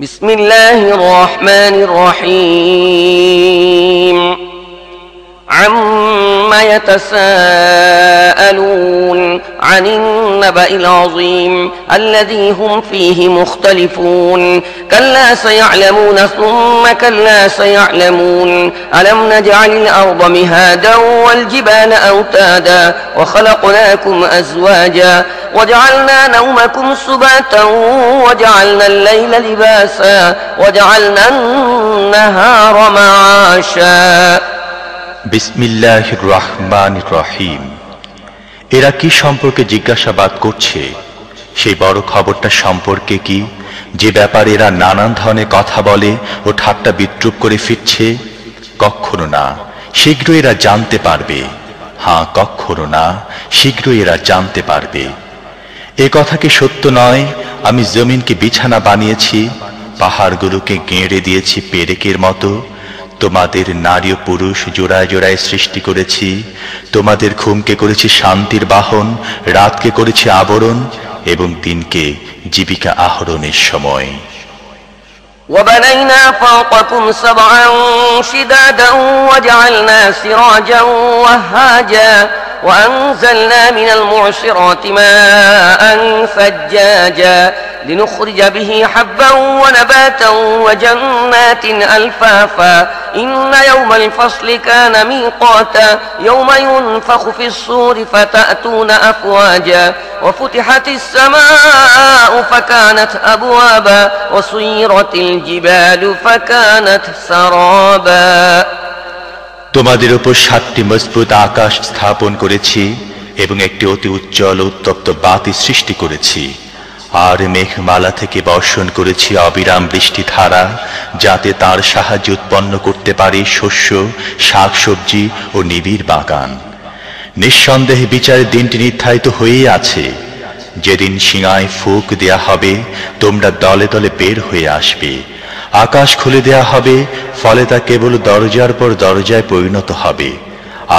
بسم الله الرحمن الرحيم عما يتساءلون عن النبأ العظيم الذي هم فيه مختلفون كلا سيعلمون ثم كلا سيعلمون ألم نجعل الأرض مهادا والجبال أوتادا وخلقناكم أزواجا وجعلنا نومكم سباتا وجعلنا الليل لباسا وجعلنا النهار معاشا বিসমিল্লাহির রহমানির রহিম। এরা কি সম্পর্কে জিজ্ঞাসাবাদ করছে? সেই বড় খবরটা সম্পর্কে কি, যে ব্যাপারে এরা নানান ধরনের কথা বলে ও ঠাট্টা বিদ্রূপ করে ফিরছে? কখনো না, শীঘ্রই এরা জানতে পারবে। হ্যাঁ, কখনো না, শীঘ্রই এরা জানতে পারবে। এ কথা কি সত্য নয়? আমি জমিনকে বিছানা বানিয়েছি, পাহাড়গুলোকে গেঁড়ে দিয়েছি পেরেকের মতো। তোমাদের নারী ও পুরুষ জোড়ায় জোড়ায় সৃষ্টি করেছি। তোমাদের ঘুমকে করেছি শান্তির বাহন, রাতকে করেছি আবরণ এবং দিনকে জীবিকা আহরণের সময়। وبنينا فوقكم سبعا شدادا وجعلنا سراجا وهاجا وأنزلنا من المعصرات ماء ثجاجا لنخرج به حبا ونباتا وجنات ألفافا إن يوم الفصل كان ميقاتا يوم ينفخ في الصور فتأتون أفواجا وفتحت السماء فكانت أبوابا وسيرت الجبال فكانت سرابا তোমাদের উপর 7টি মজবুত আকাশ স্থাপন করেছি এবং একটি অতি উজ্জ্বল উত্তপ্ত বাতি সৃষ্টি করেছি। আর মেঘমালা থেকে বর্ষণ করেছি অবিরাম বৃষ্টিধারা, যাতে তার সাহায্যে উৎপন্ন করতে পারে শস্য, শাকসবজি ও নিবিড় বাগান। নিঃসন্দেহে বিচারের দিনটি নির্ধারিত হয়েই আছে, যেদিন সিঙায় ফুঁক দেয়া হবে, তোমরা দলে দলে বের হয়ে আসবে। আকাশ খুলে দেয়া হবে, ফলে তা কেবল দরজার পর দরজায় পরিণত হবে।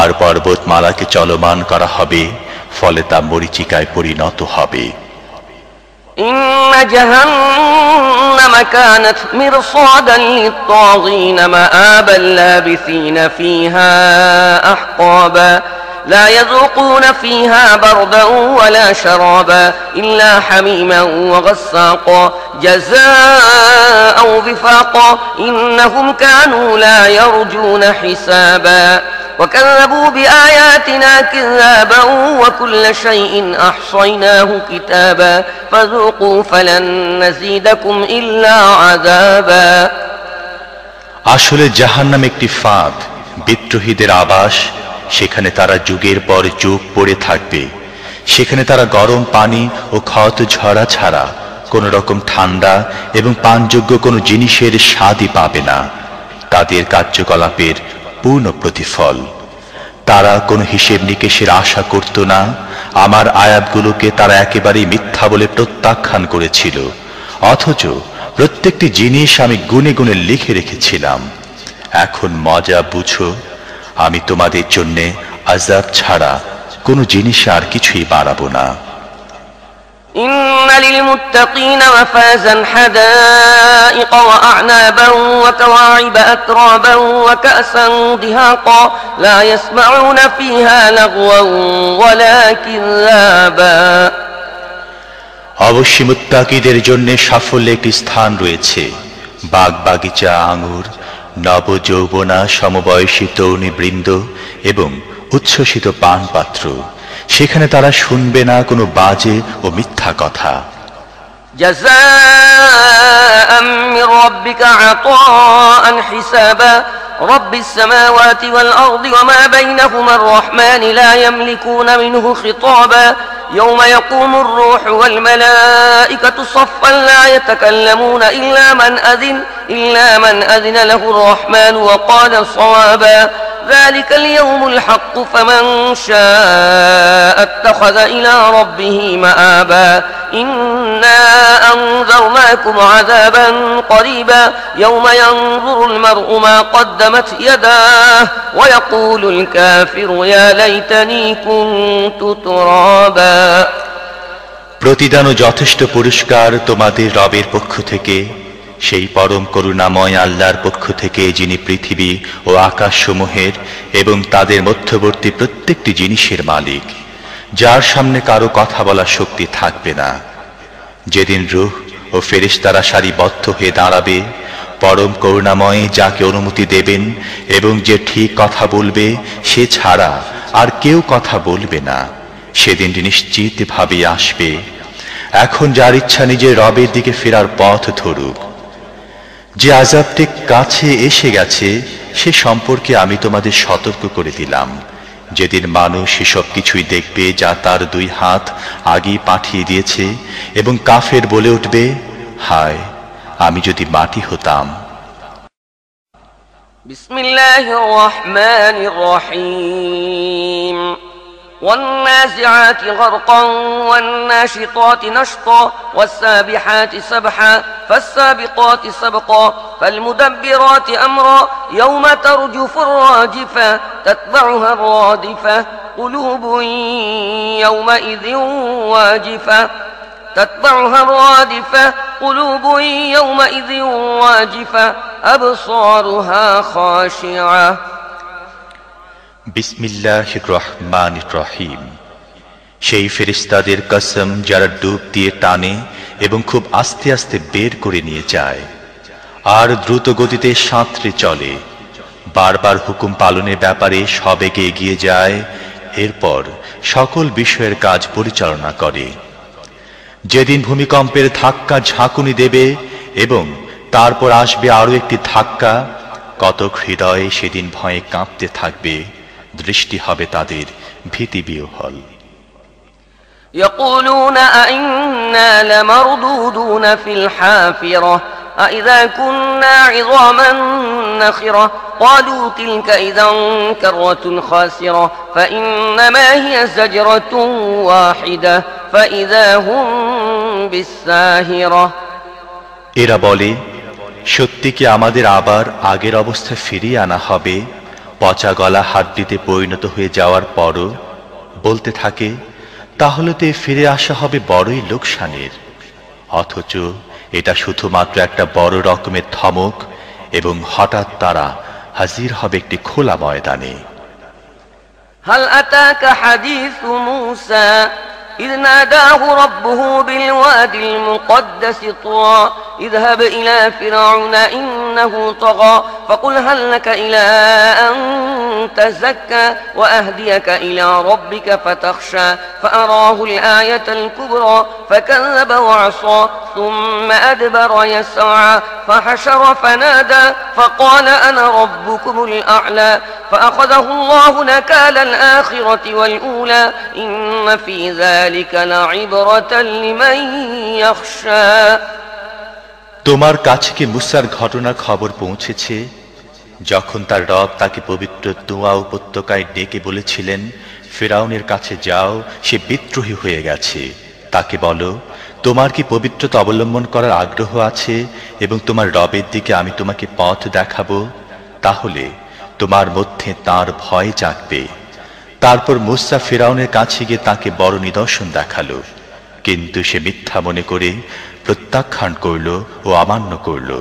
আর পর্বতমালাকে চলমান করা হবে, ফলে তা মরীচিকায় পরিণত হবে। إن جهنم كانت مرصادا للطاغين مآبا لابثين فيها أحقابا لا يذوقون فيها بردا ولا شرابا إلا حميما وغساقا جزاء وفاقا إنهم كانوا لا يرجون حسابا وكذبوا بآياتنا كذابا وكل شيء أحصيناه كتابا فذوقوا فلن نزيدكم إلا عذابا আসলে জাহান্নাম একটি ফাঁদ, বিদ্রোহীদের আবাস। সেখানে তারা যুগের পর যুগ পড়ে থাকবে। সেখানে তারা গরম পানি ও ক্ষত ঝরা ছাড়া কোন রকম ঠান্ডা এবং পানযোগ্য কোনো জিনিসের স্বাদই পাবে না। তাদের কার্যকলাপের পূর্ণ প্রতিফল। তারা কোনো হিসেব নিকেশের আশা করত না। আমার আয়াতগুলোকে তারা একেবারেই মিথ্যা বলে প্রত্যাখ্যান করেছিল, অথচ প্রত্যেকটি জিনিস আমি গুনে গুনে লিখে রেখেছিলাম। এখন মজা বুঝো, আমি তোমাদের জন্যে আযাব ছাড়া কোনো জিনিস আর কিছুই বাড়াবো না। إن للمتقين مفازا حدائق وأعنابا وكواعب أترابا وكأسا دهاقا لا يسمعون فيها لغوا ولا كذابا অবশ্যই মুত্তাকিদের জন্য সাফল্যের একটি স্থান রয়েছে। বাগ বাগিচা, আঙুর, নবযৌবনা, সমবয়সী তরুণীবৃন্দ এবং উচ্ছ্বসিত পানপাত্র। সেখানে তারা শুনবে না কোনো বাজে ও মিথ্যা কথা। جزاء من ربك عطاء حسابا رب السماوات والأرض وما بينهما الرحمن لا يملكون منه خطابا يوم يقوم الروح والملائكة صفا لا يتكلمون إلا من أذن له الرحمن وقال صوابا ذلك اليوم الحق فمن شاء اتخذ إلى ربه مآبا إنا أنذرناكم عذابا قريبا يوم ينظر المرء ما قدمت يداه ويقول الكافر يا ليتني كنت ترابا প্রতিদান ও যথেষ্ট পুরস্কার তোমাদের রবের পক্ষ থেকে। সেই পরম করুণাময় আল্লাহর পক্ষ থেকে যিনি পৃথিবী ও আকাশসমূহের এবং তাদের মধ্যবর্তী প্রত্যেকটি জিনিসের মালিক, যার সামনে কারো কথা বলার শক্তি থাকবে না। যেদিন রূহ ও ফেরেশতারা সারিবদ্ধ হয়ে দাঁড়াবে, পরম করুণাময় যাকে অনুমতি দেবেন এবং যে ঠিক কথা বলবে সে ছাড়া আর কেউ কথা বলবে না, সেদিন নিশ্চিতভাবে আসবে। এখন যার ইচ্ছা নিজের রবের দিকে ফেরার পথ ধরুক। যে আযাবটি কাছে এসে গেছে সে সম্পর্কে আমি তোমাদের সতর্ক করে দিলাম। যেদিন মানুষ এসব কিছুই দেখবে যা তার দুই হাত আগেই পাঠিয়ে দিয়েছে, এবং কাফের বলে উঠবে, হায় আমি যদি মাটি হতাম। বিসমিল্লাহির রহমানির রহিম। والنازعات غرقا والناشطات نشطا والسابحات سبحا فالسابقات سبقا فالمدبرات أمرا يوم ترجف الراجفة تتبعها الرادفة قلوب يومئذ واجفة تتبعها الرادفة قلوب يومئذ واجفة أبصارها خاشعة। বিসমিল্লাহির রহমানির রহিম। সেই ফেরেশতাদের কসম যারা ডুব দিয়ে টানে এবং খুব আস্তে আস্তে বের করে নিয়ে যায়, আর দ্রুত গতিতে সাঁতরে চলে, বারবার হুকুম পালনের ব্যাপারে সবেগে এগিয়ে যায়, এরপর সকল বিষয়ের কাজ পরিচালনা করে। যেদিন ভূমিকম্পের ধাক্কা ঝাঁকুনি দেবে এবং তারপর আসবে আরো একটি ধাক্কা, কতক হৃদয়ে সেদিন ভয়ে কাঁপতে থাকবে, দৃষ্টি হবে তাদের ভীতিবিহ্বল। يقولون أئنا لمردودون في الحافرة أئذا كنا عظاما نخرة قالوا تلك إذا كرة خاسرة فإنما هي زجرة واحدة فإذا هم بالساهرة। এরা বলে, সত্যি কি আমাদের আবার আগের অবস্থায় ফিরিয়ে আনা হবে, পচা গলা হাড্ডিতে পরিণত হয়ে যাওয়ার পরও? বলতে থাকে, তাহলে তো ফিরে আসা হবে বড়ই লোকসানের। অথচ এটা শুধুমাত্র একটা বড় রকমের ধমক, এবং হঠাৎ তারা হাজির হবে একটি খোলা ময়দানে। هل أتاك حديث موسى إذ ناداه ربه بالواد المقدس طوى اذهب إلى فرعون إنه طغى فقل هل لك إلى أن تزكى وأهديك إلى ربك فتخشى فأراه الآية الكبرى فكذب وعصى ثم أدبر يسعى فحشر فنادى فقال أنا ربكم الأعلى فأخذه الله نكال الآخرة والأولى إن في ذلك لعبرة لمن يخشى। তোমার কাছে কি মুসার ঘটনার খবর পৌঁছেছে, যখন তার রব তাকে পবিত্র তুয়া উপত্যকায় ডেকে বলেছিলেন, ফিরআউনের কাছে যাও, সে বিদ্রোহী হয়ে গেছে, তাকে বলো, তোমার কি পবিত্রতা অবলম্বন করার আগ্রহ আছে এবং তোমার রবের দিকে আমি তোমাকে পথ দেখাবো, তাহলে তোমার মধ্যে তার ভয় জাগবে। তারপর মুসা ফিরআউনের কাছে গিয়ে তাকে বড় নিদর্শন দেখালো, কিন্তু সে মিথ্যা মনে করে প্রত্যাখ্যান করল ও অমান্য করল।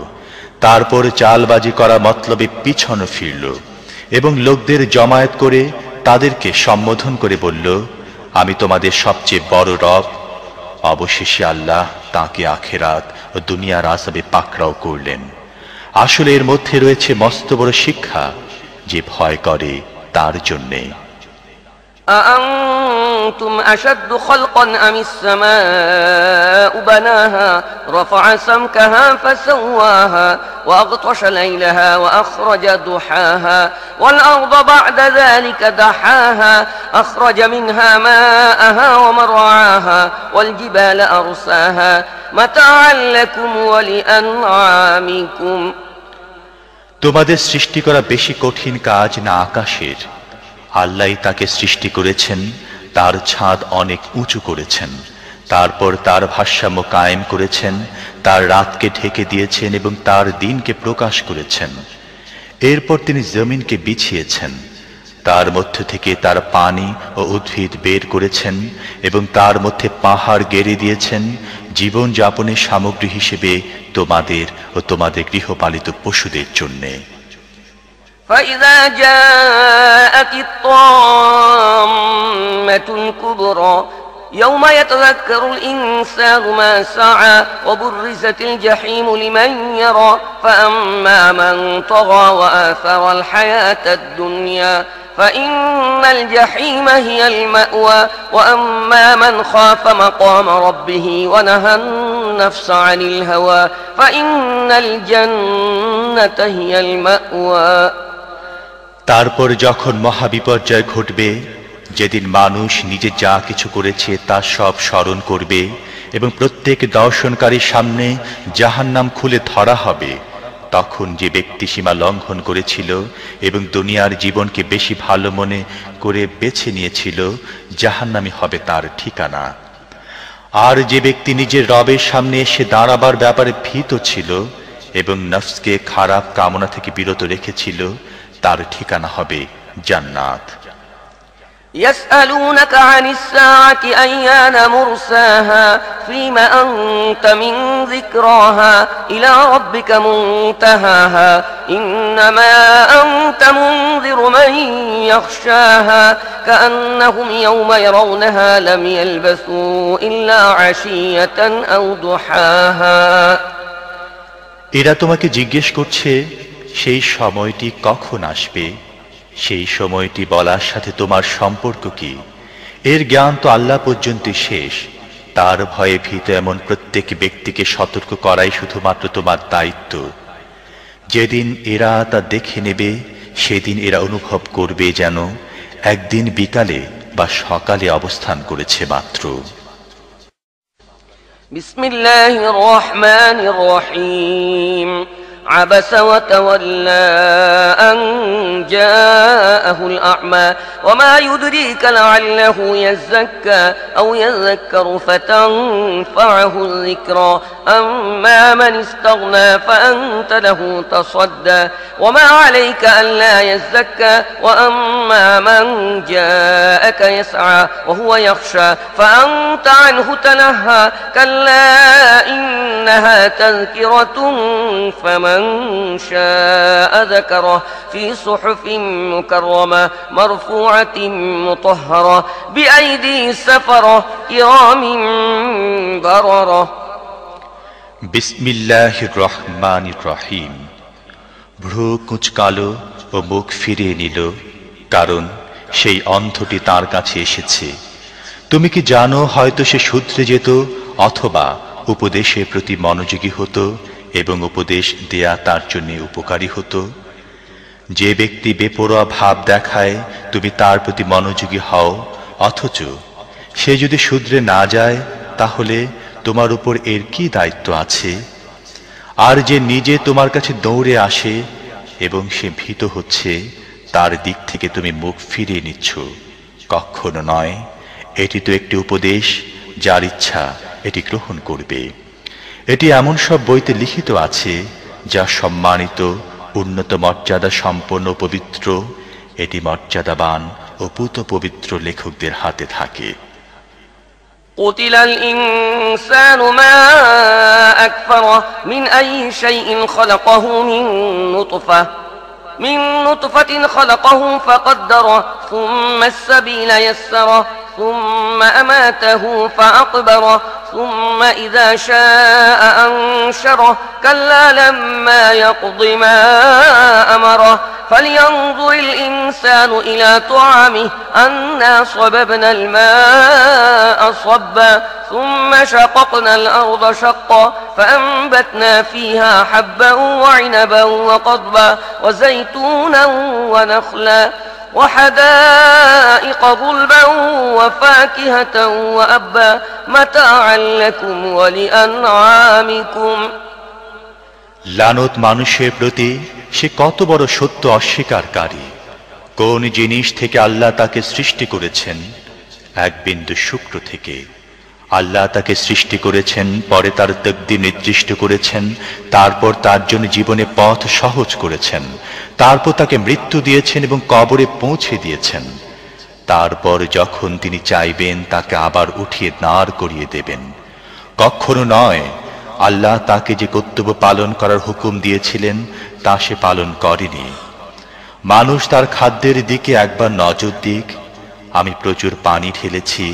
তারপর চালবাজি করা মতলবে পিছনে ফিরল এবং লোকদের জমায়েত করে তাদেরকে সম্বোধন করে বলল, আমি তোমাদের সবচেয়ে বড় রব। অবশেষে আল্লাহ তাকে আখিরাত ও দুনিয়ার আযাবে পাকড়াও করলেন। আসলে এর মধ্যে রয়েছে মস্ত বড় শিক্ষা, যে ভয় করে তার জন্যে। أأنتم أشد خلقا أم السماء بناها رفع سمكها فسواها وأغطش ليلها وأخرج ضحاها والأرض بعد ذلك دحاها أخرج منها ماءها ومرعاها والجبال أرساها متاعا لكم ولأنعامكم। তোমাদের সৃষ্টি করা বেশি কঠিন কাজ না আকাশের? আল্লাহ তাকে সৃষ্টি করেছেন, তার ছাদ অনেক উঁচু করেছেন, তারপর তার ভারসাম্য কায়েম করেছেন, তার রাতকে ঢেকে দিয়েছেন এবং তার দিনকে প্রকাশ করেছেন। এরপর তিনি জমিনকে বিছিয়েছেন, তার মধ্য থেকে তার পানি ও উদ্ভিদ বের করেছেন এবং তার মধ্যে পাহাড় গেড়ে দিয়েছেন জীবন যাপনের সামগ্রী হিসেবে তোমাদের ও তোমাদের গৃহপালিত পশুদের জন্য। فإذا جاءت الطامة الكبرى يوم يتذكر الإنسان ما سعى وبرزت الجحيم لمن يرى فأما من طغى وآثر الحياة الدنيا فإن الجحيم هي المأوى وأما من خاف مقام ربه ونهى النفس عن الهوى فإن الجنة هي المأوى। তারপর যখন মহাবিপর্যয় ঘটবে, যেদিন মানুষ নিজে যা কিছু করেছে তা সব স্মরণ করবে এবং প্রত্যেক দর্শনকারীর সামনে জাহান্নাম খুলে ধরা হবে, তখন যে ব্যক্তি সীমা লঙ্ঘন করেছিল এবং দুনিয়ার জীবনকে বেশি ভালো মনে করে বেছে নিয়েছিল, জাহান্নামই হবে তার ঠিকানা। আর যে ব্যক্তি নিজের রবের সামনে এসে দাঁড়াবার ব্যাপারে ভীত ছিল এবং নফসকে খারাপ কামনা থেকে বিরত রেখেছিল, তার ঠিকানা হবে জান্নাত। يسألونك عن الساعة أيان مرساها فيما أنت من ذكراها إلى ربك منتهاها إنما أنت منذر من يخشاها كأنهم يوم يرونها لم يلبثوا إلا عشية أو ضحاها। এরা তোমাকে জিজ্ঞেস করছে সেই সময়টি কখন আসবে, সেই সময়টি বলার সাথে তোমার সম্পর্ক কি? এর জ্ঞান তো আল্লাহ পর্যন্ত শেষ। তার ভয়ে ভীত এমন প্রত্যেক ব্যক্তিকে সতর্ক করাই শুধুমাত্র তোমার দায়িত্ব। যেদিন এরা তা দেখে নেবে, সেদিন এরা অনুভব করবে যেন একদিন বিকালে বা সকালে অবস্থান করেছে মাত্র। বিসমিল্লাহির রহমানির রহিম। عبس وتولى أن جاءه الأعمى وما يدريك لعله يزكى أو يذكر فتنفعه الذكرى أما من استغنى فأنت له تصدى وما عليك ألا يزكى وأما من جاءك يسعى وهو يخشى فأنت عنه تلهى كلا إنها تذكرة فمن شاء ذكره في صحف مكرمة مرفوعة مطهرة بأيدي سفرة كرام بررة। বিসমিল্লাহির রহমানির রহিম। ভ্রু কুঁচকালো ও মুখ ফিরিয়ে নিল, কারণ সেই অন্ধটি তার কাছে এসেছে। তুমি কি জানো, হয়তো সে শুধরে যেত অথবা উপদেশের প্রতি মনোযোগী হতো এবং উপদেশ দেয়া তার জন্য উপকারী হতো। যে ব্যক্তি বেপরোয়া ভাব দেখায় তুমি তার প্রতি মনোযোগী হও, অথচ সে যদি শুধরে না যায়, তাহলে তোমার উপর এর কি দায়িত্ব আছে? আর যে নিজে তোমার কাছে দৌড়ে আসে এবং সে ভীত হচ্ছে, তার দিক থেকে তুমি মুখ ফিরিয়ে নিচ্ছ, কখনো নয়। এটি তো একটি উপদেশ, যার ইচ্ছা এটি গ্রহণ করবে। এটি এমন সব বইতে লিখিত আছে যা সম্মানিত, উন্নত মর্যাদা সম্পন্ন পবিত্র। এটি মর্যাদাবান ও পুত পবিত্র লেখকদের হাতে থাকে। قتل الإنسان ما أكفره من أي شيء خلقه من نطفة خلقه فقدره ثم السبيل يسره ثم أماته فأقبره ثم إذا شاء أنشره كلا لما يقض ما أمره فلينظر الإنسان إلى طعامه أنا صببنا الماء صبا ثم شققنا الأرض شقا فأنبتنا فيها حبا وعنبا وقضبا وزيتونا ونخلا وحدائق غلبا وفاكهة وأبا متاعا لكم ولأنعامكم। লানত মানুষের প্রতি, সে কত বড় সত্য অস্বীকারী। কোন জিনিস থেকে আল্লাহ তাকে সৃষ্টি করেছেন? এক বিন্দু শুক্র থেকে। আল্লাহ তাকে সৃষ্টি করেছেন, পরে তার তাকদীর নির্দিষ্ট করেছেন, তারপর তার জন্য জীবনে পথ সহজ করেছেন, তারপর তাকে মৃত্যু দিয়েছেন এবং কবরে পৌঁছে দিয়েছেন। তারপর যখন তিনি চাইবেন তাকে আবার উঠিয়ে দাঁড় করিয়ে দেবেন। কখনো নয়, আল্লাহ তাকে যে কর্তব্য পালন করার হুকুম দিয়েছিলেন তা সে পালন করেনি। মানুষ তার খাদ্যের দিকে একবার নজর দিক। আমি প্রচুর পানি ঢেলেছি,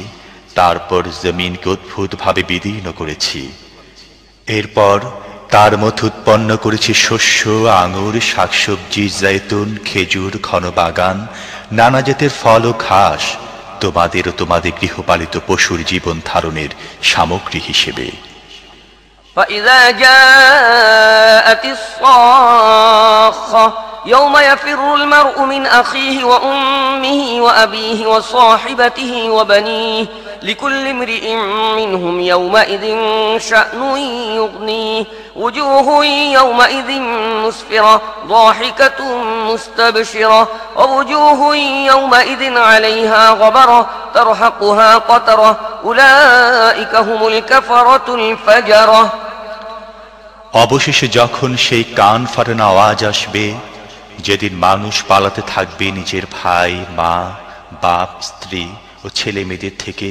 তারপর জমিনকে অদ্ভুতভাবে বিদীর্ণ করেছি। এরপর তার মধ্যে উৎপন্ন করেছি শস্য, আঙুর, শাকসবজি, জৈতুন, খেজুর, ঘন বাগান, নানা জাতের ফল ও ঘাস, তোমাদের ও তোমাদের গৃহপালিত পশুর জীবন ধারণের সামগ্রী হিসেবে। فإذا جاءت الصاخة يوم يفر المرء من أخيه وأمه وأبيه وصاحبته وبنيه لكل امرئ منهم يومئذ شأن يغنيه وجوه يومئذ مسفرة ضاحكة مستبشرة ووجوه يومئذ عليها غبرة ترهقها قترة أولئك هم الكفرة الفجرة। অবশেষে যখন সেই কান ফাটানো আওয়াজ আসবে, যেদিন মানুষ পালাতে থাকবে নিজের ভাই, মা, বাপ, স্ত্রী ও ছেলে মেয়েদের থেকে,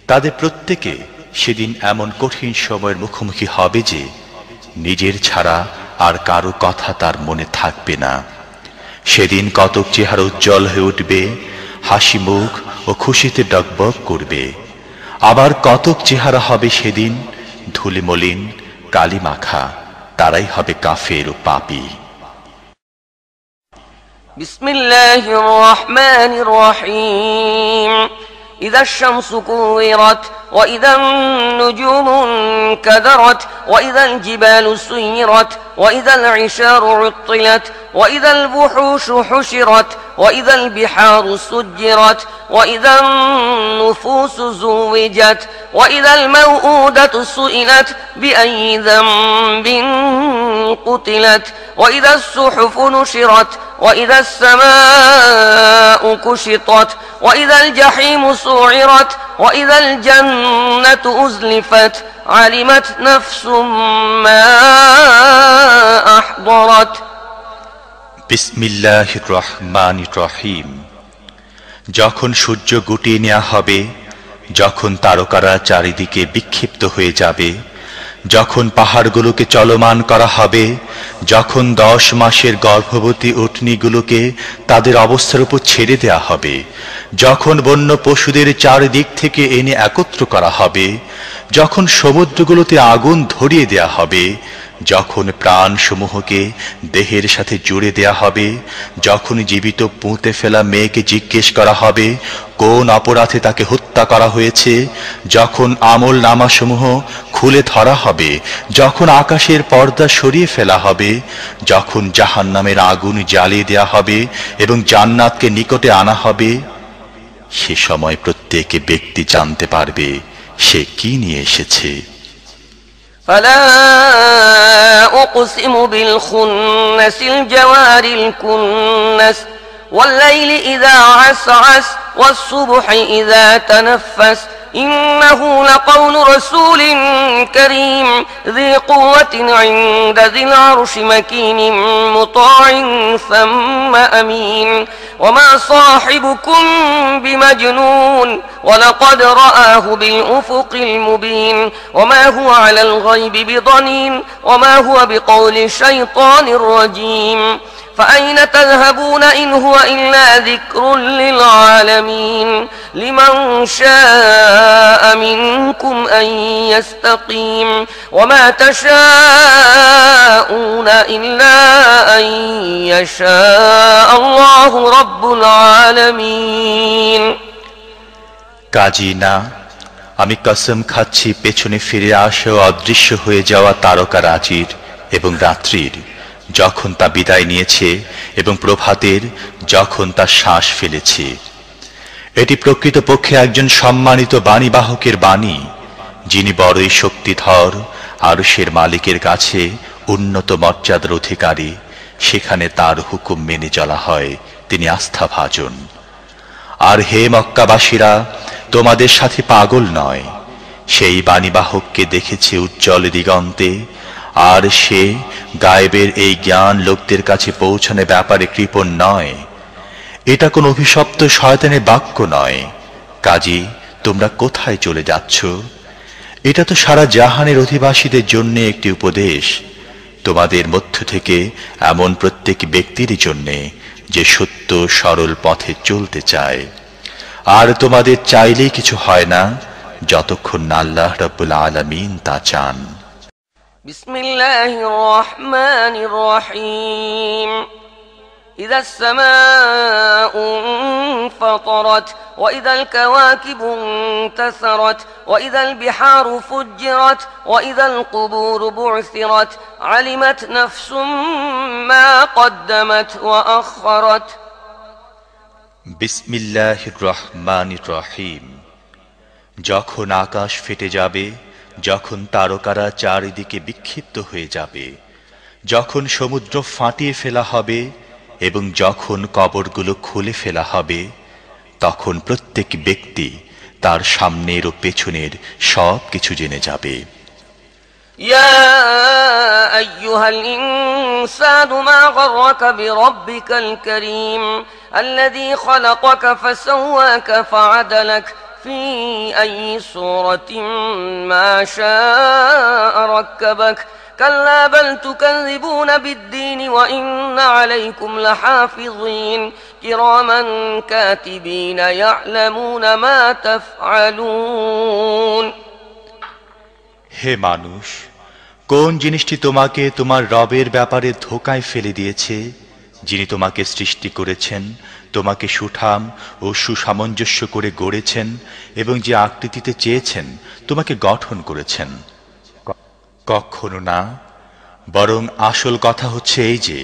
তাদের প্রত্যেকে সেদিন এমন কঠিন সময়ের মুখোমুখি হবে যে নিজের ছাড়া আর কারো কথা তার মনে থাকবে না। সেদিন কতক চেহারা উজ্জ্বল হয়ে উঠবে, হাসি মুখ ও খুশিতে ডগবগ করবে। আবার কতক চেহারা হবে সেদিন ধুলি মলিন, কালি মাখা, তারাই হবে কাফের ও পাপী। বিসমিল্লাহির রহমানির রহিম। إذا الشمس كورت وإذا النجوم انكدرت وإذا الجبال سيرت وإذا العشار عطلت وإذا الوحوش حشرت وإذا البحار سجرت وإذا النفوس زوجت وإذا الموءودة سئلت بأي ذنب قتلت وإذا الصحف نشرت وإذا السماء كشطت وإذا الجحيم سعرت وإذا الجنة أزلفت علمت نفس ما أحضرت। বিসমিল্লাহির রহমানির রহিম। যখন সূর্য গুটিয়ে নেওয়া হবে, যখন তারকারা চারিদিকে বিক্ষিপ্ত হয়ে যাবে, যখন পাহাড়গুলোকে চলমান করা হবে, যখন 10 মাসের গর্ভবতী উটনীগুলোকে তাদের অবস্থার উপর ছেড়ে দেয়া হবে, যখন বন্য পশুদের চারিদিক থেকে এনে একত্র করা হবে, যখন সমুদ্রগুলোতে আগুন ধরিয়ে দেয়া হবে, যখন প্রাণসমূহকে দেহের সাথে জুড়ে দেয়া হবে, যখন জীবিত পুঁতে ফেলা মেয়েকে জিজ্ঞেস করা হবে কোন অপরাধে তাকে হত্যা করা হয়েছে, যখন আমল নামাসমূহ খুলে ধরা হবে, যখন আকাশের পর্দা সরিয়ে ফেলা হবে, যখন জাহান্নামের আগুন জ্বালিয়ে দেয়া হবে এবং জান্নাতকে নিকটে আনা হবে, সে সময় প্রত্যেক ব্যক্তি জানতে পারবে সে কি নিয়ে এসেছে। فلا أقسم بالخنس الجوار الكنس والليل إذا عسعس والصبح إذا تنفس إنه لقول رسول كريم ذي قوة عند ذي العرش مكين مطاع ثم أمين وما صاحبكم بمجنون ولقد رآه بالأفق المبين وما هو على الغيب بضنين وما هو بقول شيطان رجيم فأين تذهبون إن هو إلا ذكر للعالمين لمن شاء منكم أن يستقيم وما تشاءون إلا أن يشاء الله رب العالمين। কাজী না, আমি কসম খাচ্ছি পেছনে ফিরে আসা অদৃশ্য হয়ে যাওয়া তারকারাজির এবং রাত্রির, যখন তা বিদায় নিয়েছে, এবং প্রভাতের, যখন তা শ্বাস ফেলেছে। এটি প্রকৃতপক্ষে একজন সম্মানিত বাণীবাহকের বাণী, যিনি বড়ই শক্তিধর, আরশের মালিকের কাছে উন্নত মর্যাদার অধিকারী। সেখানে তার হুকুম মেনে চলা হয়, তিনি আস্থাভাজন। আর হে মক্কাবাসীরা, তোমাদের সাথে পাগল নয়, সেই বাণীবাহককে দেখেছে উজ্জ্বল দিগন্তে, আর সে গায়েবের এই জ্ঞান লোকদের কাছে পৌঁছানোর ব্যাপারে কৃপণ নয়। এটা কোন অভিশপ্ত শয়তানের বাক্য নয়। কাজী তোমরা কোথায় চলে যাচ্ছ? এটা তো সারা জাহানের অধিবাসীদের জন্য একটি উপদেশ, তোমাদের মধ্য থেকে এমন প্রত্যেক ব্যক্তির জন্য যে সত্য সরল পথে চলতে চায়। আর তোমাদের চাইলেই কিছু হয় না যতক্ষণ না আল্লাহ রাব্বুল আলামিন তা চান। বিসমিল্লাহির রহমানির রহিম। إذا السماء انفطرت وإذا الكواكب انتثرت وإذا البحار فجرت وإذا القبور بعثرت علمت نفس ما قدمت وأخرت বিসমিল্লাহির রহমানির রহিম। যখন আকাশ ফেটে যাবে, যখন তারকারা চারিদিকে বিক্ষিপ্ত হয়ে যাবে, যখন সমুদ্র ফাটিয়ে ফেলা হবে এবং যখন কবরগুলো খুলে ফেলা হবে, তখন প্রত্যেক ব্যক্তি তার সামনের ও পেছনের সব কিছু জেনে যাবে। ইয়া আইয়ুহাল ইনসানু মা গররাকা বিরাব্বিকাল কারীম আল্লাযী খালাকাকা ফাসাওয়াকা ফাআদালাক ফি আইয়ি সূরাতিন মা শাআ রাক্কাবাক كلا بل تكذبون بالدين وإن عليكم لحافظين كراما كاتبين يعلمون ما تفعلون। হে মানুষ, কোন জিনিসটি তোমাকে তোমার রবের ব্যাপারে ধোঁকায় ফেলে দিয়েছে, যিনি তোমাকে সৃষ্টি করেছেন, তোমাকে সুঠাম ও সুসামঞ্জস্য করে গড়েছেন এবং যে আকৃতিতে চেয়েছেন তোমাকে গঠন করেছেন? কখনো না, বরং আসল কথা হচ্ছে এই যে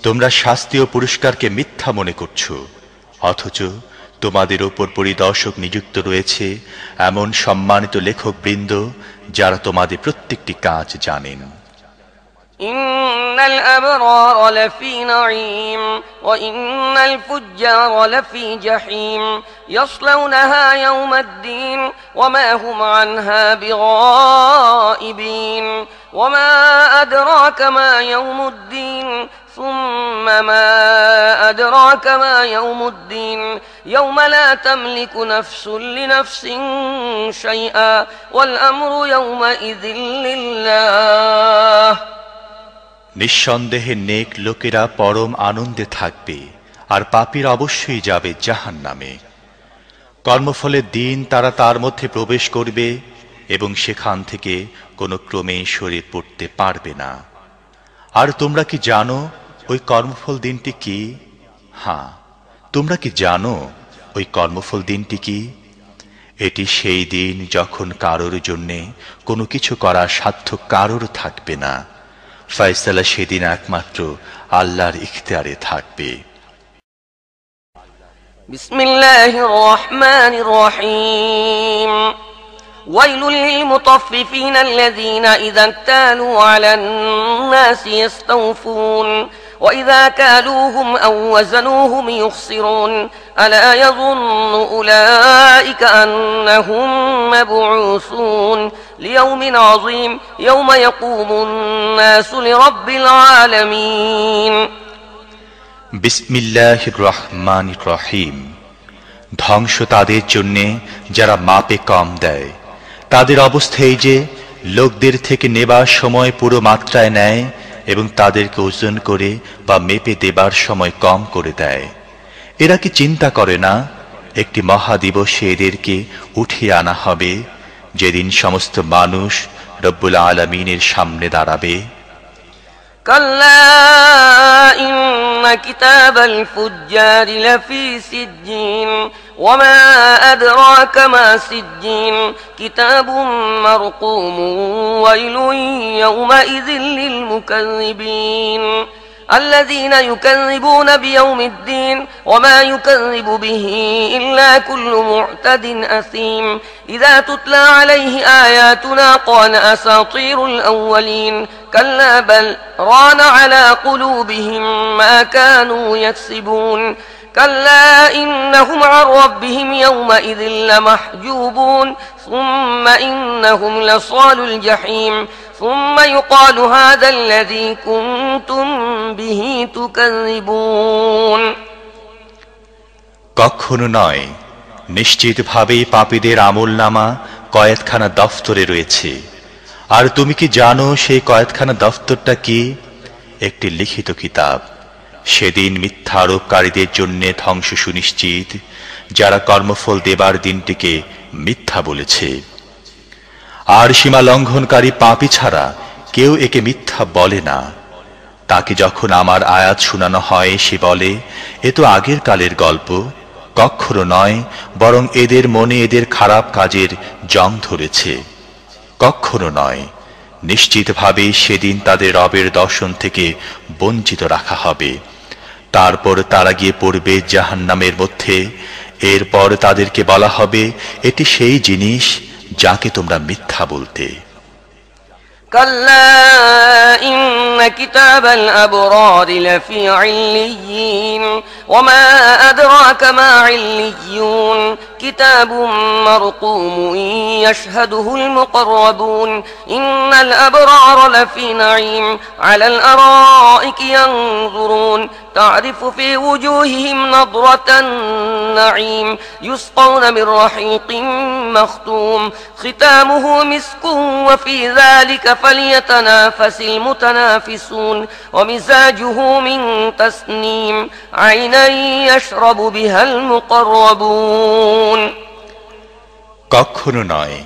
তোমরা শাস্তি ও পুরস্কারকে মিথ্যা মনে করছো, অথচ তোমাদের ওপর পরিদর্শক নিযুক্ত রয়েছে এমন সম্মানিত লেখকবৃন্দ যারা তোমাদের প্রত্যেকটি কাজ জানেন। ইন্নাল আবরার লাফি নাঈম ওয়া ইন্নাল ফুজ্জার লাফি জাহিম ইয়াসলাউনাহা ইয়াওমাদ্দিন ওয়া মা হুম আনহা বিগাইবিন ওয়া মা আদরাকা মা ইয়াউমুদ্দিন ثم ما أدراك ما يوم الدين يوم لا تملك نفس لنفس شيئا والأمر يومئذ لله। নিঃসন্দেহে নেক লোকেরা পরম আনন্দে থাকবে আর পাপীরা অবশ্যই যাবে জাহান্নামে। কর্মফলের দিন তারা তার মধ্যে প্রবেশ করবে এবং সেখান থেকে কোনো ক্রমে সরে পড়তে পারবে না। আর তোমরা কি জানো ওই কর্মফল দিনটি কি? হ্যাঁ, তোমরা কি জানো ওই কর্মফল দিনটি কি? এটি সেই দিন যখন কারোর জন্যে কোনো কিছু করার সাধ্য কারোর থাকবে না। ফয়সালা সেদিন একমাত্র আল্লাহর ইখতিয়ারে থাকবে। বিসমিল্লাহির রহমানির রহিম। ويل للمطففين الذين إذا اكتالوا على الناس يستوفون وإذا كالوهم أو وزنوهم يخسرون ألا يظن أولئك أنهم مبعوثون ليوم عظيم يوم يقوم الناس لرب العالمين। বিসমিল্লাহির রহমানির রহিম। ধ্বংস তাদের জন্যে যারা মাপে কম দেয়। তাদের অবস্থা এই যে লোকদের থেকে নেবার সময় পুরো মাত্রায় নেয় এবং তাদেরকে ওজন করে বা মেপে দেবার সময় কম করে দেয়। এরা কি চিন্তা করে না একটি মহাদিবসে এদেরকে উঠিয়ে আনা হবে, যেদিন সমস্ত মানুষ রব্বুল আলামিনের সামনে দাঁড়াবে? কাল্লা ইন্না কিতাবাল ফুজ্জারি লাফি সিজ্জিন ওয়া মা আদরাকা মা সিজ্জিন কিতাবুম মারকুমুন ওয়াইলুন ইয়াওমাইযিল লিল মুকাযযিবিন الذين يكذبون بيوم الدين وما يكذب به إلا كل معتد أثيم إذا تتلى عليه آياتنا قال أساطير الأولين كلا بل ران على قلوبهم ما كانوا يكسبون كلا إنهم عن ربهم يومئذ لمحجوبون ثم إنهم لصال الجحيم ثم يقال هذا الذي كنتم به تكذبون কখনো নয়, নিশ্চিতভাবেই পাপীদের আমলনামা কয়েদখানা দফতরে রয়েছে। আর তুমি কি জানো সেই কয়েদখানা দফতরটা কি? একটি লিখিত কিতাব। সেদিন মিথ্যা আরোপকারীদের জন্য ধ্বংস সুনিশ্চিত, যারা কর্মফল দেবার দিনটিকে মিথ্যা বলেছে। আর সীমা লঙ্ঘনকারী পাপী ছাড়া কেউ একে মিথ্যা বলে না। তাকে যখন আমার আয়াত শোনানো হয়, সে বলে, এ তো আগের কালের গল্প। কখনো নয়, বরং এদের মনে এদের খারাপ কাজের জং ধরেছে। কখনো নয়, নিশ্চিতভাবে সেদিন তাদের রবের দর্শন থেকে বঞ্চিত রাখা হবে। তারপর তারা গিয়ে পড়বে জাহান্নামের মধ্যে। এরপর তাদেরকে বলা হবে, এটি সেই জিনিস যাকে তোমরা মিথ্যা বলতে। كلا إن كتاب الأبرار لفي عليين وما أدراك ما عليون كتاب مرقوم يشهده المقربون إن الأبرار لفي نعيم على الأرائك ينظرون تعرف في وجوههم نضرة النعيم يسقون من رحيق مختوم ختامه مسك وفي ذلك فليتنافس المتنافسون ومزاجه من تسنيم عينا يشرب بها المقربون কখনো নয়,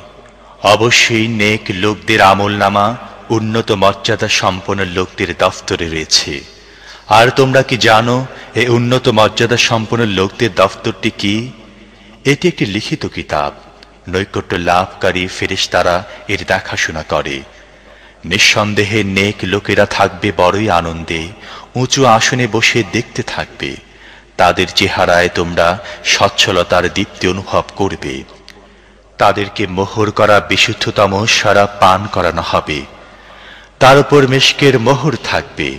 অবশ্যই নেক লোকদের আমলনামা উন্নত মর্যাদা সম্পন্ন লোকদের দফতরে রয়েছে। আর তোমরা কি জানো এই উন্নত মর্যাদা সম্পন্ন লোকদের দফতরটি কি? এটি একটি লিখিত কিতাব। নৈকট্য লাভকারী ফেরেশতারা এর দেখাশোনা করে। নিঃসন্দেহে নেক লোকেরা থাকবে বড়ই আনন্দে, উঁচু আসনে বসে দেখতে থাকবে। তাদের চেহারায় তোমরা সচ্ছলতার দীপ্তি অনুভব করবে। তাদেরকে মোহর করা বিশুদ্ধতম শরাব পান করানো হবে। তার উপর মিশকের মোহর থাকবে।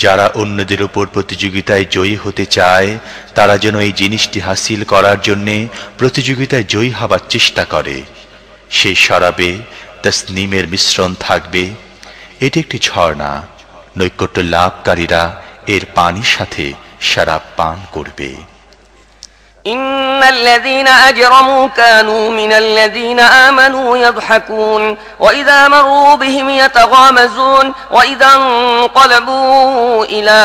যারা অন্যদের উপর প্রতিযোগিতায় জয়ী হতে চায়, তারা যেন এই জিনিসটি হাসিল করার জন্যে প্রতিযোগিতায় জয়ী হবার চেষ্টা করে। সেই শরাবে তসনিমের মিশ্রণ থাকবে। এটি একটি ঝর্ণা। নৈকট্য লাভকারীরা এর পানির সাথে শরাব পান করবে। إن الذين أجرموا كانوا من الذين آمنوا يضحكون وإذا مروا بهم يتغامزون وإذا انقلبوا إلى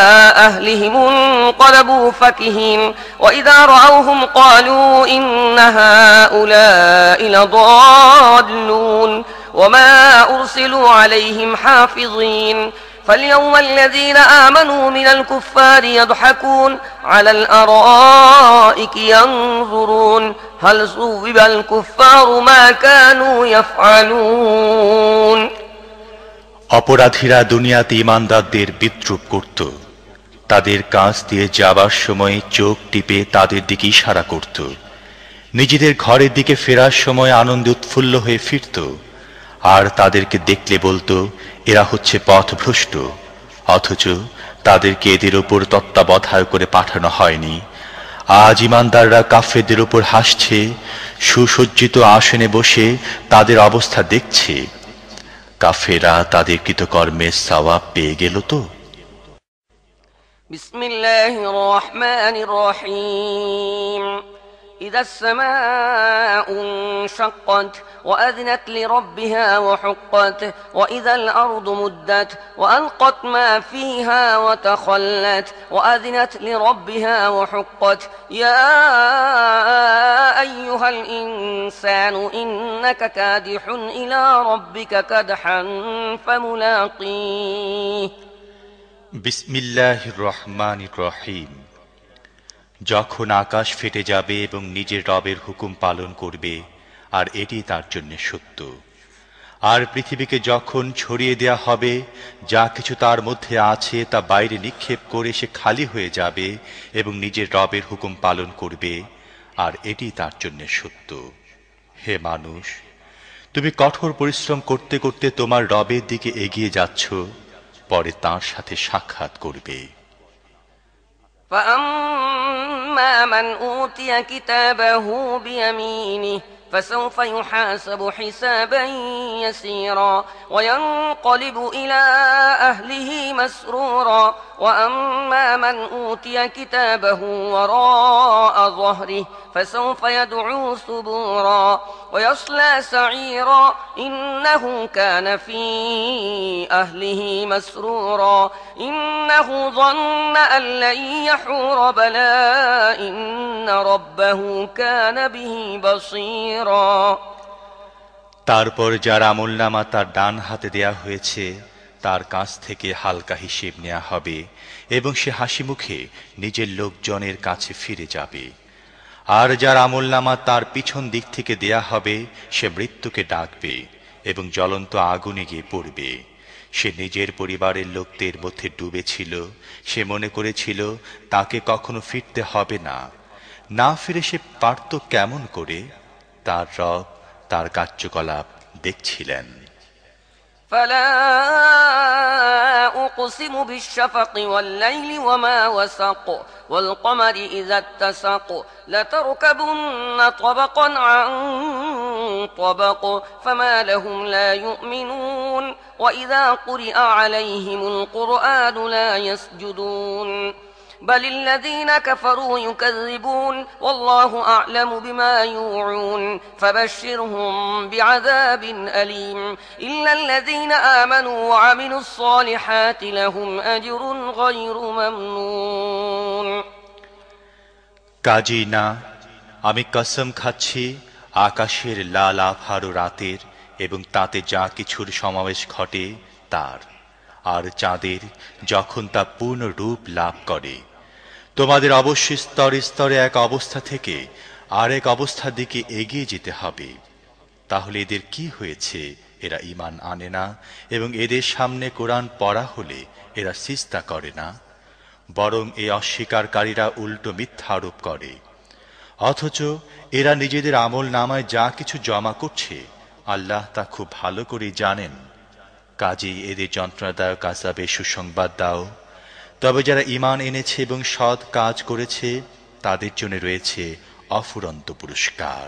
أهلهم انقلبوا فكهين وإذا رأوهم قالوا إن هؤلاء لضالون وما أرسلوا عليهم حافظين فاليوم الذين آمنوا من الكفار يضحكون على الأرائك ينظرون هل ثوب الكفار ما كانوا يفعلون অপরাধীরা দুনিয়াতে ঈমানদারদের বিদ্রূপ করত। তাদের কাছ দিয়ে যাবার সময় চোখ টিপে তাদের দিকে ইশারা করত। নিজেদের ঘরের দিকে ফেরার সময় আনন্দে উৎফুল্ল হয়ে ফিরত। আর তাদেরকে দেখলে বলতো, এরা হচ্ছে পথভ্রষ্ট। অথচ তাদেরকে এদের উপর তত্ত্বাবধায়ক করে পাঠানো হয়নি। আজ ঈমানদাররা কাফেরদের উপর হাসছে, সুসজ্জিত আসনে বসে তাদের অবস্থা দেখছে। কাফেরা তাদের কৃতকর্মের সওয়াব পেয়ে গেল তো। বিসমিল্লাহির রহমানির রহিম إذا السماء انشقت وأذنت لربها وحقت وإذا الأرض مدت وألقت ما فيها وتخلت وأذنت لربها وحقت يا أيها الإنسان إنك كادح إلى ربك كدحا فملاقيه বিসমিল্লাহির রহমানির রহিম। যখন আকাশ ফেটে যাবে এবং নিজের রবের হুকুম পালন করবে, আর এটি তার জন্য সত্য। আর পৃথিবীকে যখন ছড়িয়ে দেয়া হবে, যা কিছু তার মধ্যে আছে তা বাইরে নিক্ষেপ করে সে খালি হয়ে যাবে এবং নিজের রবের হুকুম পালন করবে, আর এটি তার জন্য সত্য। হে মানুষ, তুমি কঠোর পরিশ্রম করতে করতে তোমার রবের দিকে এগিয়ে যাচ্ছ, পরে তাঁর সাথে সাক্ষাৎ করবে। فأما من أوتي كتابه بيمينه فسوف يحاسب حسابا يسيرا وينقلب إلى أهله مسرورا وأما من أوتي كتابه وراء ظهره فسوف يدعو ثبورا ويصلى سعيرا إنه كان في أهله مسرورا إنه ظن أن لن يحور بلى إن ربه كان به بصيرا তারপর যার আমলনামা তার ডান হাতে দেয়া হয়েছে তার কাছ থেকে হালকা হিসেব নেওয়া হবে এবং সে হাসিমুখে নিজের লোকজনের কাছে ফিরে যাবে। আর যার আমলনামা তার পিছন দিক থেকে দেয়া হবে সে মৃত্যুকে ডাকবে এবং জ্বলন্ত আগুনে গিয়ে পড়বে। সে নিজের পরিবারের লোকদের মধ্যে ডুবেছিল, সে মনে করেছিল তাকে কখনো ফিরতে হবে না। না ফিরে সে পারত কেমন করে? তার রব তার কার্যকলাপ দেখছিলেন। فلا أقسم بالشفق والليل وما وسق والقمر إذا اتسق لتركبن طبقا عن طبق فما لهم لا يؤمنون وإذا قرئ عليهم القرآن لا يسجدون بل الذين كفروا يكذبون والله أعلم بما يوعون فبشرهم بعذاب أليم إلا الذين آمنوا وعملوا الصالحات لهم أجر غير ممنون কাজী না, আমি কসম খাচ্ছি আকাশের লাল আভারো রাতের এবং তাতে যা কিছুর সমাবেশ ঘটে তার, আর চাঁদের যখন তা পূর্ণ রূপ লাভ করে। তোমাদের অবশ্যই স্তরে স্তরে এক অবস্থা থেকে আরেক অবস্থার দিকে এগিয়ে যেতে হবে। তাহলে এদের কি হয়েছে? এরা ঈমান আনে না এবং এদের সামনে কোরআন পড়া হলে এরা সিজদা করে না, বরং এই অস্বীকারীরা উল্টো মিথ্যা আরোপ করে। অথচ এরা নিজেদের আমল নামায় যা কিছু জমা করছে আল্লাহ তা খুব ভালো করে জানেন। কাজেই এদের যন্ত্রণাদায়ক আযাবে সুসংবাদ দাও। তবে যারা ঈমান এনেছে এবং সৎ কাজ করেছে তাদের জন্য রয়েছে অফুরন্ত পুরস্কার।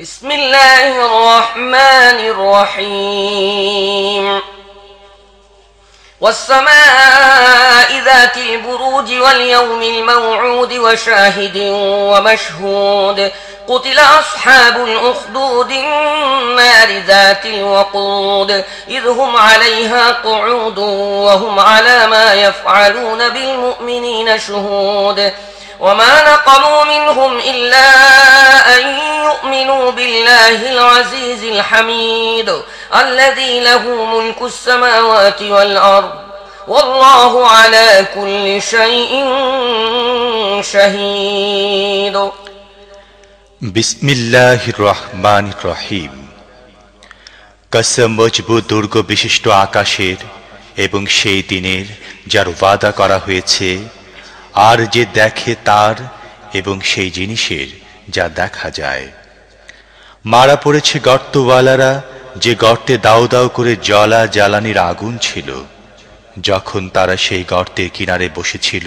বিসমিল্লাহির রহমানির রহিম والسماء ذات البروج واليوم الموعود وشاهد ومشهود قتل أصحاب الأخدود النار ذات الوقود إذ هم عليها قعود وهم على ما يفعلون بالمؤمنين شهود وما نقموا منهم إلا أن يؤمنوا بالله العزيز الحميد الذي له ملك السماوات والأرض والله على كل شيء شهيد বিসমিল্লাহির রহমানির রহিম। কসম মজবুত দুর্গ বিশিষ্ট আকাশের এবং সেই দিনের যার ওয়াদা করা হয়েছে, আর যে দেখে তার এবং সেই জিনিসের যা দেখা যায়। মারা পড়েছে গর্তওয়ালারা, যে গর্তে দাউ দাউ করে জ্বলা জ্বালানির আগুন ছিল, যখন তারা সেই গর্তের কিনারে বসেছিল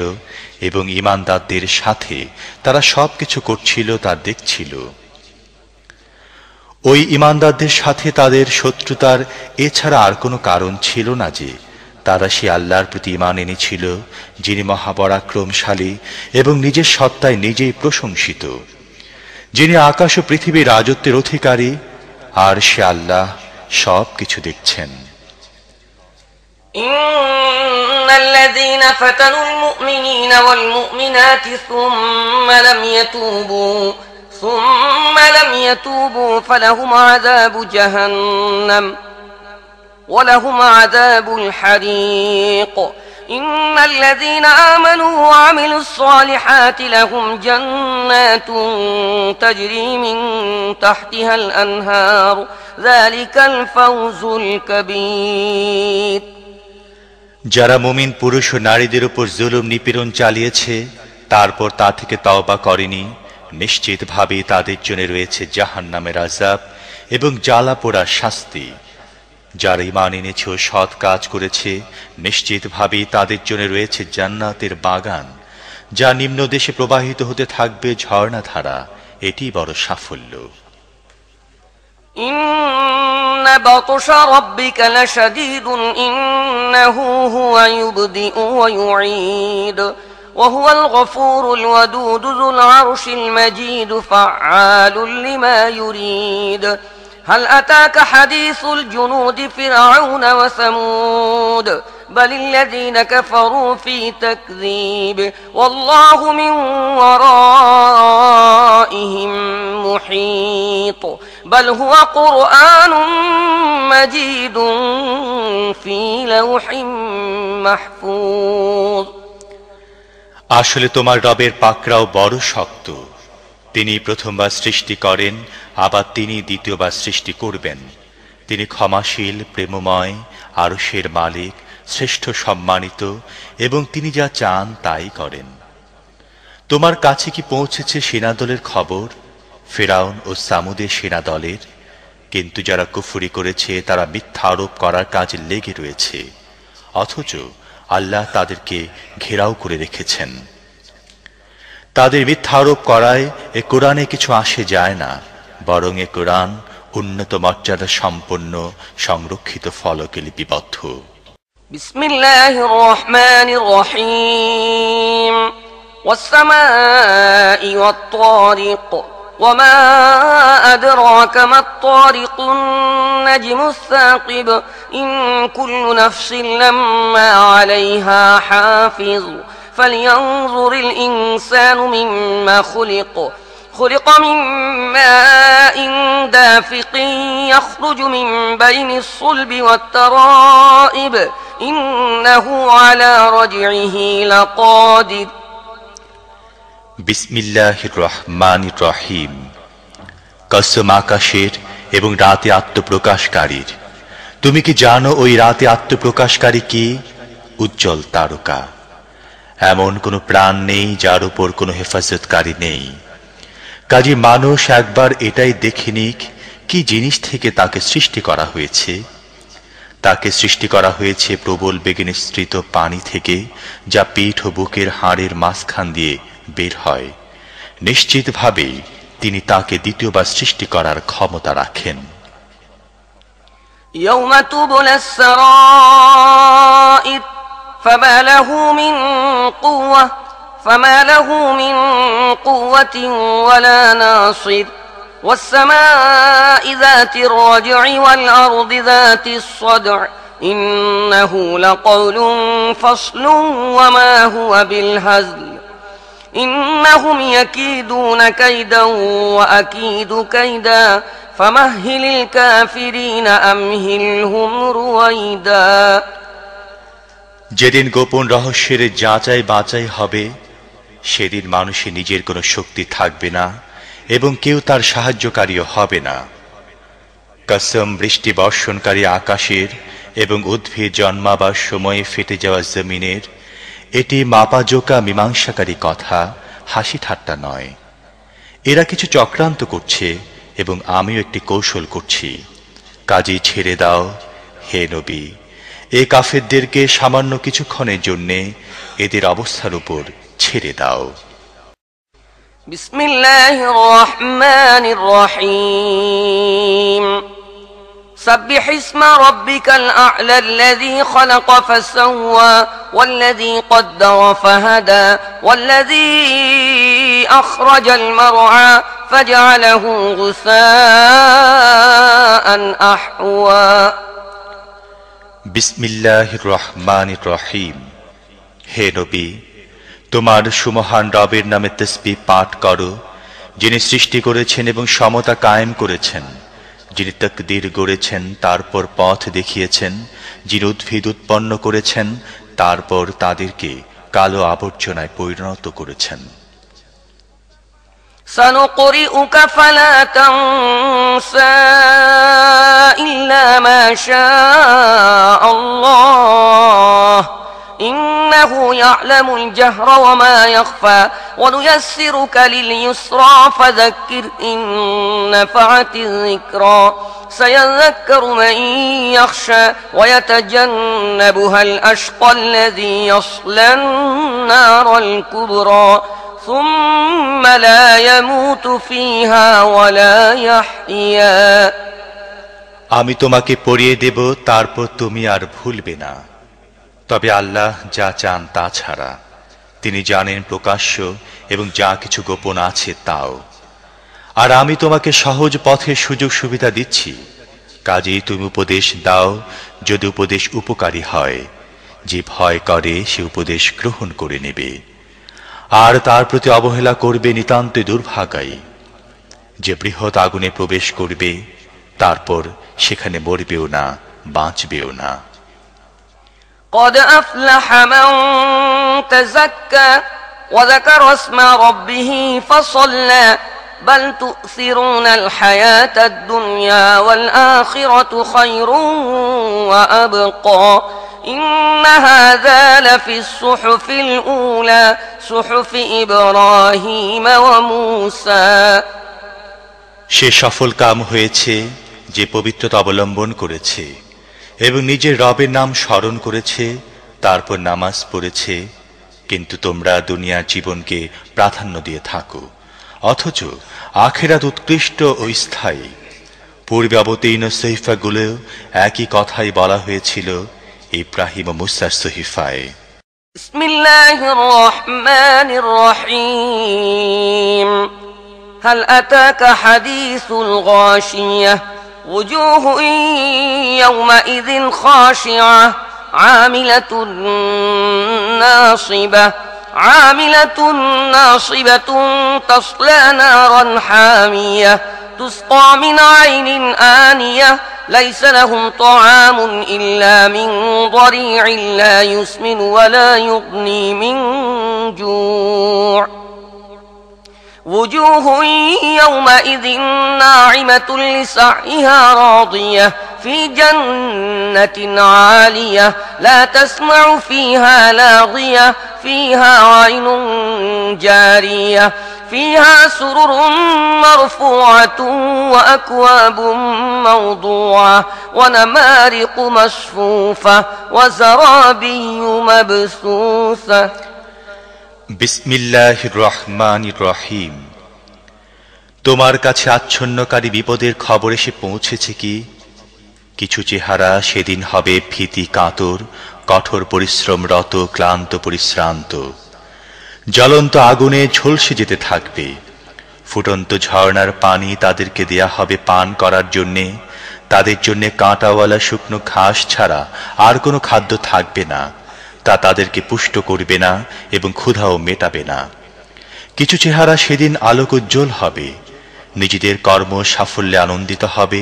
এবং ঈমানদারদের সাথে তারা সবকিছু করছিল তা দেখছিল। ওই ঈমানদারদের সাথে তাদের শত্রুতার এছাড়া আর কোনো কারণ ছিল না যে তারা সে আল্লাহর প্রতি ঈমান এনেছিল, যিনি মহাপরাক্রমশালী এবং নিজের সত্তায় নিজেই প্রশংসিত, যিনি আকাশ ও পৃথিবীর রাজত্বের অধিকারী, আর সে আল্লাহ সবকিছু দেখছেন। إن الذين فتنوا المؤمنين والمؤمنات ثم لم يتوبوا فلهم عذاب جهنم ولهم عذاب الحريق إن الذين آمنوا وعملوا الصالحات لهم جنات تجري من تحتها الأنهار ذلك الفوز الكبير যারা মুমিন পুরুষ ও নারীদের উপর জুলুম নিপীড়ন চালিয়েছে তারপর তা থেকে তওবা করেনি, নিশ্চিতভাবে তাদের জন্য রয়েছে জাহান্নামের আযাব এবং জ্বালা পোড়া শাস্তি। যারা ঈমান এনেছে ও সৎ কাজ করেছে নিশ্চিতভাবে তাদের জন্য রয়েছে জান্নাতের বাগান, যা নিম্ন দেশে প্রবাহিত হতে থাকবে ঝর্ণাধারা, এটি বড় সাফল্য। إن بطش ربك لشديد إنه هو يبدئ ويعيد وهو الغفور الودود ذو العرش المجيد فعال لما يريد هل أتاك حديث الجنود فرعون وثمود بل الذين كفروا في تكذيب والله من ورائهم محيط بل هو قرآن مجيد في لوح محفوظ। আসলে তোমার রবের পাকড়াও বড় শক্ত। তিনি প্রথমবার সৃষ্টি করেন, আবার তিনি দ্বিতীয়বার সৃষ্টি করবেন। তিনি ক্ষমাশীল, প্রেমময়, আরশের মালিক, শ্রেষ্ঠ সম্মানিত, এবং তিনি যা চান তাই করেন। তোমার কাছে কি পৌঁছেছে সেনাদলের খবর, ফেরাউন ও সামুদের সেনাদলের? কিন্তু যারা কুফরি করেছে তারা মিথ্যা আরোপ করার কাজে লেগে রয়েছে, অথচ আল্লাহ তাদেরকে ঘেরাও করে রেখেছেন। তাদের মিথ্যা আরোপ করায় এ কোরআনে কিছু আসে যায় না, বরং এ কোরআন উন্নত মর্যাদা সম্পন্ন সংরক্ষিত ফলকে লিপিবদ্ধ। বিসমিল্লাহির রহমানির রহিম والسماء والطارق وما أدراك ما الطارق النجم الثاقب إن كل نفس لما عليها حافظ فلينظر الإنسان مما خلق من ماء دافق يخرج من بين الصلب والترائب إنه على رجعه لقادر। বিসমিল্লাহির রহমানির রহিম। কসম আকাশের এবং রাতে আত্মপ্রকাশকারীর। তুমি কি জানো ওই রাতে আত্মপ্রকাশকারী কি? উজ্জ্বল তারকা। এমন কোনো প্রাণ নেই যার উপর কোনো হেফাজতকারী নেই। কাজে মানুষ একবার এটাই দেখে নিক কি জিনিস থেকে তাকে সৃষ্টি করা হয়েছে। তাকে সৃষ্টি করা হয়েছে প্রবল বেগে নিঃসৃত পানি থেকে, যা পিঠ ও বুকের হাড়ের মাঝখান দিয়ে বের হয়। নিশ্চিতভাবে তিনি তাকে দ্বিতীয়বার সৃষ্টি করার ক্ষমতা রাখেন। يوم تبلى السرائر فما له من قوة ولا ناصر والسماء ذات الرجع والأرض ذات الصدع إنه لقول فصل وما هو بالهزل إنهم يكيدون كيدا وأكيد كيدا فمهل الكافرين أمهلهم رويدا। যেদিন গোপন রহস্যের যাচাই বাছাই হবে, সেদিন মানুষের নিজের কোনো শক্তি থাকবে না এবং কেউ তার সাহায্যকারীও হবে না। কসম বৃষ্টি বর্ষণকারী আকাশের এবং উদ্ভিদ জন্মাবার সময়ে ফেটে যাওয়া জমিনের। এটি মাপাজোকা মীমাংসাকারী কথা, হাসি ঠাট্টা নয়। এরা কিছু চক্রান্ত করছে এবং আমিও একটি কৌশল করছি। কাজেই ছেড়ে দাও হে নবী, এ কাফেরদেরকে সামান্য কিছুক্ষণের জন্যে এদের অবস্থার উপর ছেড়ে দাও। বিসমিল্লাহির রহমানির রহিম سبح اسم ربك الأعلى الذي خلق فسوى والذي قدر فهدى والذي أخرج المرعى فجعله غثاء أحوى। বিসমিল্লাহির রহমানির রহিম। হে নবী, তোমার সুমহান রবের নামে তাসবিহ পাঠ করো, যিনি সৃষ্টি করেছেন এবং সমতা কায়েম করেছেন, যিনি তাকদীর গড়েছেন তারপর পথ দেখিয়েছেন, যিনি উদ্ভিদ উৎপন্ন করেছেন তারপর তাদেরকে কালো আবর্জনায় পরিণত করেছেন। سنقرئك فلا تنسى إلا ما شاء الله إنه يعلم الجهر وما يخفى ونيسرك لليسرى فذكر إن نفعت الذكرى سيذكر من يخشى ويتجنبها الأشقى الذي يصلى النار الكبرى ثم لا يموت فيها ولا يحيا আমি তোমাকে পড়িয়ে দেব, তারপর তুমি আর ভুলবে না। তবে আল্লাহ যা চান তা ছাড়া, তিনি জানেন প্রকাশ্য এবং যা কিছু গোপন আছে তাও। আর আমি তোমাকে সহজ পথের সুযোগ সুবিধা দিচ্ছি, কাজেই তুমি উপদেশ দাও যদি উপদেশ উপকারী হয়। যে ভয় করে সে উপদেশ গ্রহণ করে নেবে, আর তার প্রতি অবহেলা করবে নিতান্ত দুর্ভাগাই। যে বৃহৎ আগুনে প্রবেশ করবে, তারপর সেখানে মরবেও না, বাঁচবেও না। قد أفلح من تزكى وذكر اسم ربه فصلى بل تؤثرون الحياة الدنيا والآخرة خير وأبقى إن هذا لفي الصحف الأولى صحف إبراهيم وموسى সে সফল কাম হয়েছে যে পবিত্রতা অবলম্বন করেছে এবং নিজের রবের নাম স্মরণ করেছে, তারপর নামাজ পড়েছে। কিন্তু তোমরা দুনিয়ার জীবনকে প্রাধান্য দিয়ে থাকো, অথচ আখিরাত উৎকৃষ্ট ও স্থায়ী। পূর্বে অবতীর্ণ সহিফাগুলো একই কথাই বলা হয়েছিল ইব্রাহিম ও মুসার সহিফায়। বিসমিল্লাহির রহমানির রহিম هل أتاك حديث الغاشية وجوه يومئذ خاشعة عاملة ناصبة تصلى نارا حامية تسقى من عين آنية ليس لهم طعام إلا من ضريع لا يسمن ولا يغني من جوع وجوه يومئذ ناعمة لسعيها راضية في جنة عالية لا تسمع فيها لاغية فيها عين جارية فيها سرر مرفوعة وأكواب موضوعة ونمارق مصفوفة وزرابي مبثوثة বিসমিল্লাহির রহমানির রহিম। তোমার কাছে আচ্ছন্নকারী বিপদের খবর এসে পৌঁছেছে কি? কিছু চেহারা সেদিন হবে ভীতি কাতর, কঠোর পরিশ্রমরত, ক্লান্ত পরিশ্রান্ত। জ্বলন্ত আগুনে ঝলসে যেতে থাকবে। ফুটন্ত ঝর্ণার পানি তাদেরকে দেয়া হবে পান করার জন্যে। তাদের জন্যে কাঁটাওয়ালা শুকনো ঘাস ছাড়া আর কোনো খাদ্য থাকবে না, তা তাদেরকে পুষ্ট করবে না এবং ক্ষুধাও মেটাবে না। কিছু চেহারা সেদিন আলোকোজ্জ্বল হবে, নিজেদের কর্ম সাফল্যে আনন্দিত হবে,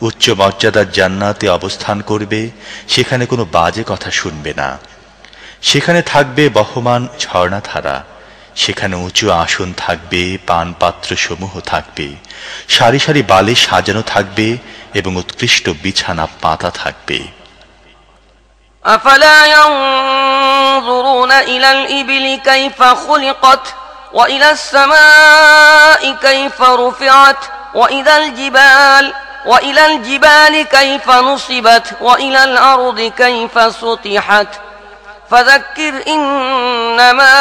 উচ্চ মর্যাদার জান্নাতে অবস্থান করবে, সেখানে কোনো বাজে কথা শুনবে না। সেখানে থাকবে বহমান ঝর্ণাধারা, সেখানে উঁচু আসন থাকবে, পানপাত্র সমূহ থাকবে, সারি সারি বালিশ সাজানো থাকবে এবং উৎকৃষ্ট বিছানা পাতা থাকবে। أفلا ينظرون إلى الإبل كيف خلقت وإلى السماء كيف رفعت وإلى الجبال كيف نصبت وإلى الأرض كيف سطحت فذكر إنما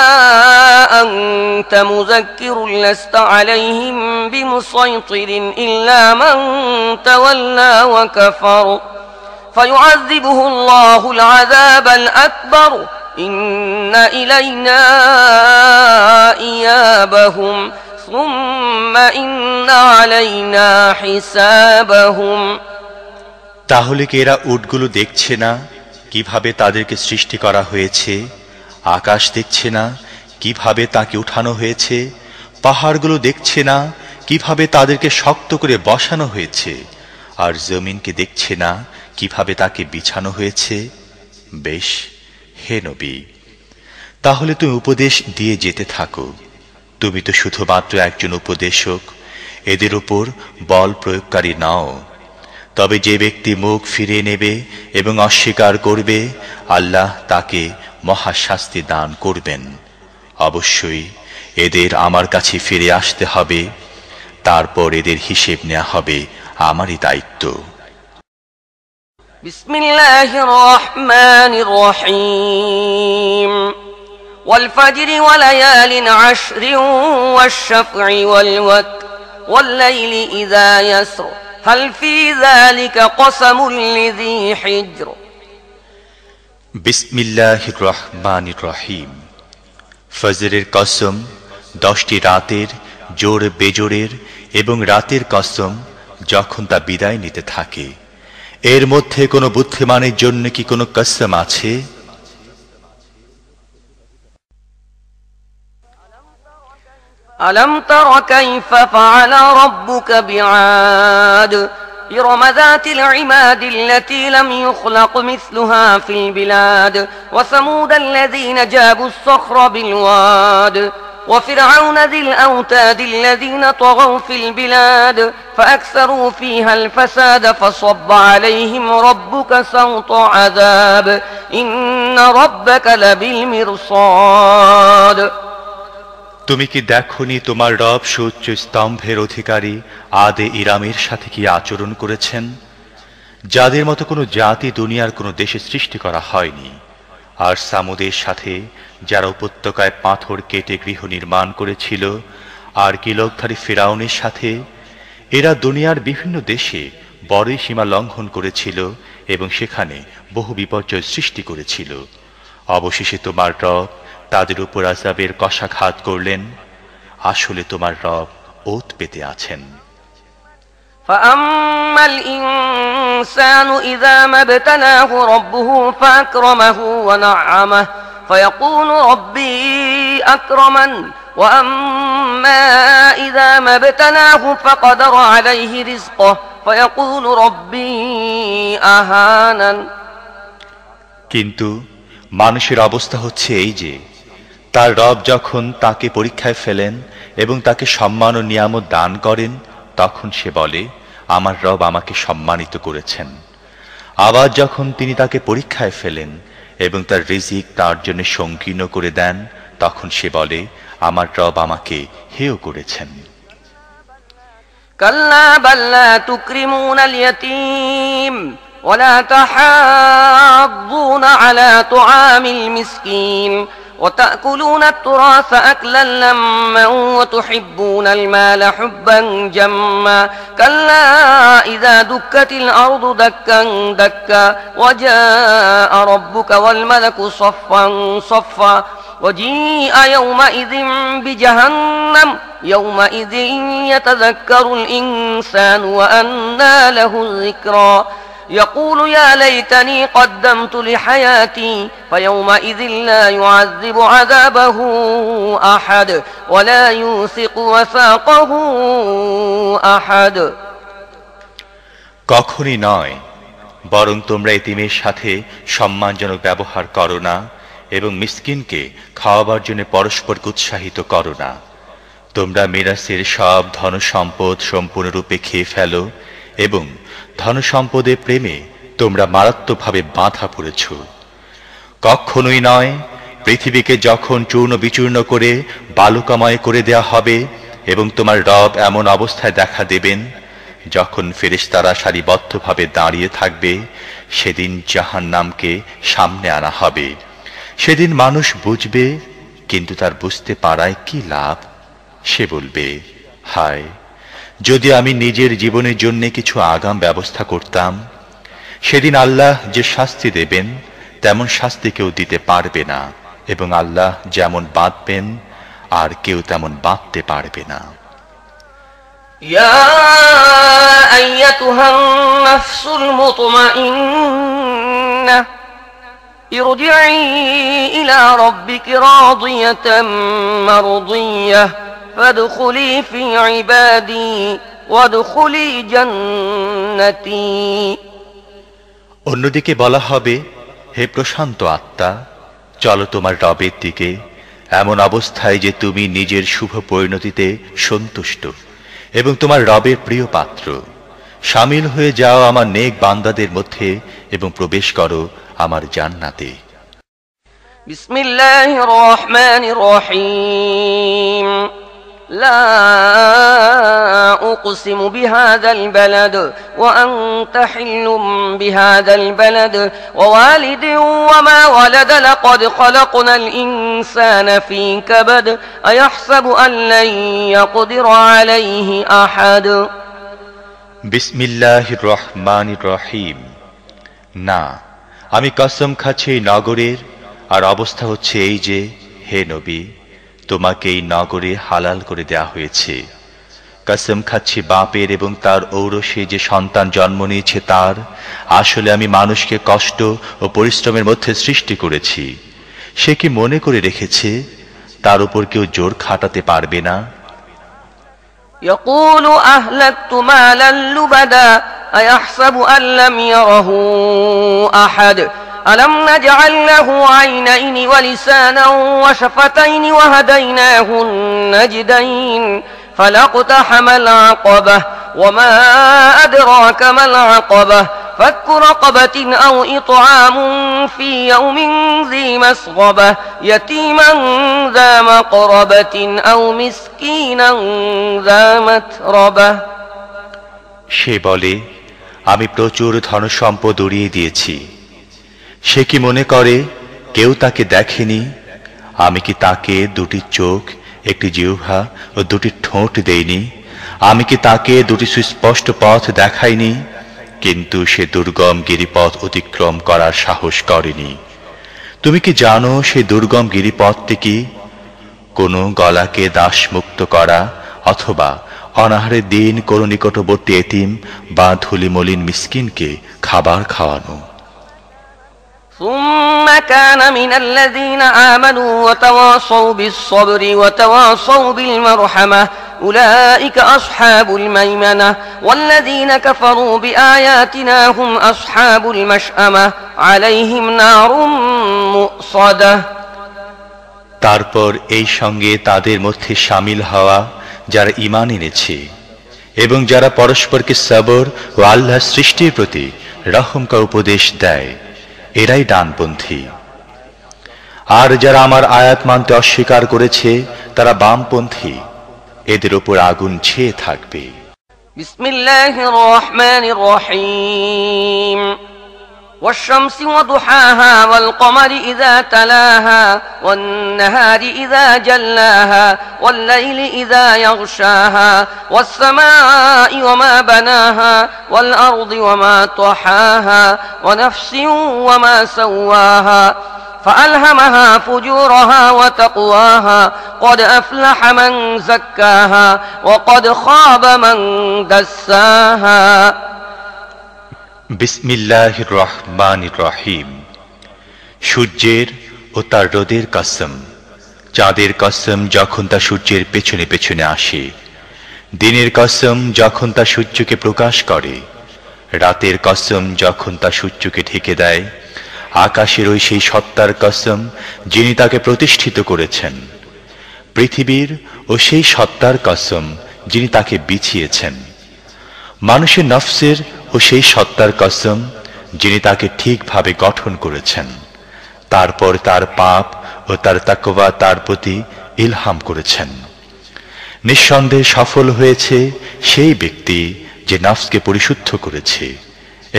أنت مذكر لست عليهم بمسيطر إلا من تولى وكفر فيعذبه الله العذاب الأكبر إن إلينا إيابهم ثم إن علينا حسابهم তাহলে কি এরা উটগুলো দেখছে না কিভাবে তাদেরকে সৃষ্টি করা হয়েছে? আকাশ দেখছে না কিভাবে তাকে উঠানো হয়েছে? পাহাড়গুলো দেখছে না কিভাবে তাদেরকে শক্ত করে বসানো হয়েছে? আর জমিনকে দেখছে না কিভাবে তাকে বিছানো হয়েছে? বেশ, হে নবী, তাহলে তুমি উপদেশ দিয়ে যেতে থাকো। তুমি তো শুধুমাত্র একজন উপদেশক, এদের উপর বল প্রয়োগকারী নাও। তবে যে ব্যক্তি মুখ ফিরিয়ে নেবে এবং অস্বীকার করবে, আল্লাহ তাকে মহাশাস্তি দান করবেন। অবশ্যই এদের আমার কাছে ফিরে আসতে হবে, তারপর এদের হিসেব নেওয়া হবে আমারই দায়িত্ব। বিসমিল্লাহির রহমানির রহিম। والفجر وليال عشر والشفع والوتر والليل إذا يسر هل في ذلك قسم لذي حجر। বিসমিল্লাহির রহমানির রহিম। ফজরের কসম, 10টি রাতের জোর বেজোরের এবং রাতের কসম যখন তা বিদায় নিতে থাকে, এর মধ্যে কোনো বুদ্ধিমানের জন্য কি কোনো কসম আছে? ألم تر كيف فعل ربك بعاد إرم ذات العماد التي لم يخلق مثلها في البلاد وثمود الذين جابوا الصخر بالواد وفرعون ذي الأوتاد الذين طغوا في البلاد فأكثروا فيها الفساد فصب عليهم ربك سوط عذاب إن ربك لبالمرصاد। তুমি কি দেখনি তোমার রব সুউচ্চ স্তম্ভের অধিকারী আদে ইরামের সাথে কি আচরণ করেছেন, যাদের মতো কোনো জাতি দুনিয়ার কোনো দেশে সৃষ্টি করা হয়নি। আর সামুদের সাথে যারা উপত্যকায় পাথর কেটে গৃহ নির্মাণ করেছিল, আর কিলকধারী ফিরাউনের সাথে, এরা দুনিয়ার বিভিন্ন দেশে বড়ই সীমা লঙ্ঘন করেছিল এবং সেখানে বহু বিপর্যয় সৃষ্টি করেছিল। অবশেষে তোমার রব তাদের উপর আযাবের কষাঘাত করলেন। আসলে তোমার রব ওত পেতে আছেন। فأما الإنسان إذا ما ابتلاه ربه فأكرمه ونعمه فيقول ربي أكرمن وأما إذا ما ابتلاه فقدر عليه رزقه فيقول ربي أهانن। কিন্তু মানুষের অবস্থা হচ্ছে এই যে, তার রব যখন তাকে পরীক্ষায় ফেলেন এবং তাকে সম্মান ও নিয়ামত দান করেন, তখন সে বলে, আমার রব আমাকে সম্মানিত করেছেন। আবার যখন তিনি তাকে পরীক্ষায় ফেলেন এবং তার রিজিক তার জন্য সংকীর্ণ করে দেন, তখন সে বলে, আমার রব আমাকে হেয় করেছেন। কাল্লা বাল্লা তুকরিমুনাল ইয়াতীম ওয়ালা তাহাদ্দুনা আলা তুআমিল মিসকিন وتأكلون التراث أكلا لما وتحبون المال حبا جما كلا إذا دكت الأرض دكا دكا وجاء ربك والملك صفا صفا وجيء يومئذ بجهنم يومئذ يتذكر الإنسان وأنى له الذكرى يقول يا ليتني قدمت لحياتي فيومئذ لا يعذب عذابه أحد ولا يوثق وثاقه أحد। কখনই নয়, বরং তোমরা এতিমের সাথে সম্মানজনক ব্যবহার করো না এবং মিসকিনকে খাওয়াবার জন্য পরস্পরকে উৎসাহিত করো না। তোমরা মিরাসের সব ধন সম্পদ সম্পূর্ণরূপে খেয়ে ফেলো এবং ধনসম্পদের প্রেমে তোমরা মারাত্মকভাবে বাঁধা পড়েছ। কখনোই নয়, পৃথিবীকে যখন চূর্ণ বিচূর্ণ করে বালুকাময় করে দেয়া হবে এবং তোমার রব এমন অবস্থায় দেখা দেবেন যখন ফেরেশতারা সারিবদ্ধভাবে দাঁড়িয়ে থাকবে, সেদিন জাহান্নামকে সামনে আনা হবে। সেদিন মানুষ বুঝবে, কিন্তু তার বুঝতে পারায় কি লাভ? সে বলবে, হায়, যদি আমি নিজের জীবনের জন্য কিছু আগাম ব্যবস্থা করতাম। সেদিন আল্লাহ যে শাস্তি দেবেন তেমন শাস্তি কেউ দিতে পারবে না, এবং আল্লাহ যেমন বাঁধবেন আর কেউ তেমন বাঁধতে পারবে না। ইয়া আইয়াতুহান নাফসুল মুতমাইন্নাহ ইরজিই ইলা রাব্বিকি রাদিয়াতাম মারদিয়াহ ফাদখুলি ফি ইবাদি ওয়াদখুলি জান্নাতি। অন্যদিকে বলা হবে, হে প্রশান্ত আত্মা, চলো তোমার রবের দিকে এমন অবস্থায় যে তুমি নিজের শুভ পরিণতিতে সন্তুষ্ট এবং তোমার রবের প্রিয় পাত্র। শামিল হয়ে যাও আমার নেক বান্দাদের মধ্যে এবং প্রবেশ করো আমার জান্নাতে। بسم الله الرحمن الرحيم لا أقسم بهذا البلد وأنت حل بهذا البلد ووالد وما ولد لقد خلقنا الإنسان في كبد أيحسب أن لن يقدر عليه أحد বিসমিল্লাহির রহমানির রহিম। না, আমি কসম খাচ্ছি এই নগরের, আর অবস্থা হচ্ছে এই যে, হে নবী, তোমাকে এই নগরে হালাল করে দেয়া হয়েছে। কসম খাচ্ছি বাপের এবং তার ঔরসে যে সন্তান জন্ম নিয়েছে তার, আসলে আমি মানুষকে কষ্ট ও পরিশ্রমের মধ্যে সৃষ্টি করেছি। সে কি মনে করে রেখেছে তার উপর কেউ জোর খাটাতে পারবে না? يقول أهلكت مالا لبدا أيحسب أن لم يره أحد ألم نجعل له عينين ولسانا وشفتين وهديناه النجدين فلاقتحم العقبة وما أدراك ما العقبة فك رقبة أو إطعام في يوم ذي مسغبة يتيما ذا مقربة أو مسكينا ذا متربة সে বলে, আমি প্রচুর ধনসম্পদ উড়িয়ে দিয়েছি। সে কি মনে করে কেউ তাকে দেখেনি? আমি কি তাকে দুটি চোখ, একটি জিহ্বা ও দুটি ঠোঁট দেইনি? আমি কি তাকে দুটি সুস্পষ্ট পথ দেখাইনি? কিন্তু সে দুর্গম গিরিপথ অতিক্রম করার সাহস করেনি। তুমি কি জানো সেই দুর্গম গিরিপথটি কি? কোনো গলাকে দাসমুক্ত করা, অথবা অনাহারের দিন কোনো নিকটবর্তী এতিম বা ধুলিমলিন মিসকিনকে খাবার খাওয়ানো। ثم كان من الذين آمنوا وتواصوا بالصبر وتواصوا بالمرحمة أولئك أصحاب الميمنة والذين كفروا بآياتنا هم أصحاب المشأمة عليهم نار مؤصدة তারপর এই সঙ্গে তাদের মধ্যে শামিল হওয়া যারা ঈমান এনেছে এবং যারা পরস্পরকে সবর ও আল্লাহর সৃষ্টির প্রতি রহমকা উপদেশ দেয়, এরাই ডানপন্থী। আর যারা আমার আয়াত মানতে অস্বীকার করেছে তারা বামপন্থী, এদের উপর আগুন ছেয়ে থাকবে। বিসমিল্লাহির রহমানির রহিম والشمس وضحاها والقمر إذا تلاها والنهار إذا جلاها والليل إذا يغشاها والسماء وما بناها والأرض وما طحاها ونفس وما سواها فألهمها فجورها وتقواها قد أفلح من زكاها وقد خاب من دساها বিসমিল্লাহির রহমানির রহিম। সূর্যের ও তার রোদের কসম, চাঁদের কসম যখন তা সূর্যের পেছনে পেছনে আসে, দিনের কসম যখন তা সূর্যকে প্রকাশ করে, রাতের কসম যখন তা সূর্যকে ঢেকে দেয়, আকাশের ওই সেই সত্তার কসম যিনি তাকে প্রতিষ্ঠিত করেছেন, পৃথিবীর ও সেই সত্তার কসম যিনি তাকে বিছিয়েছেন, মানুষের নফসের ও সেই সত্তার কসম যিনি তাকে ঠিকভাবে গঠন করেছেন, তারপর তার পাপ ও তার তাকওয়া তার প্রতি ইলহাম করেছেন। নিঃসন্দেহে সফল হয়েছে সেই ব্যক্তি যে নফসকে পরিশুদ্ধ করেছে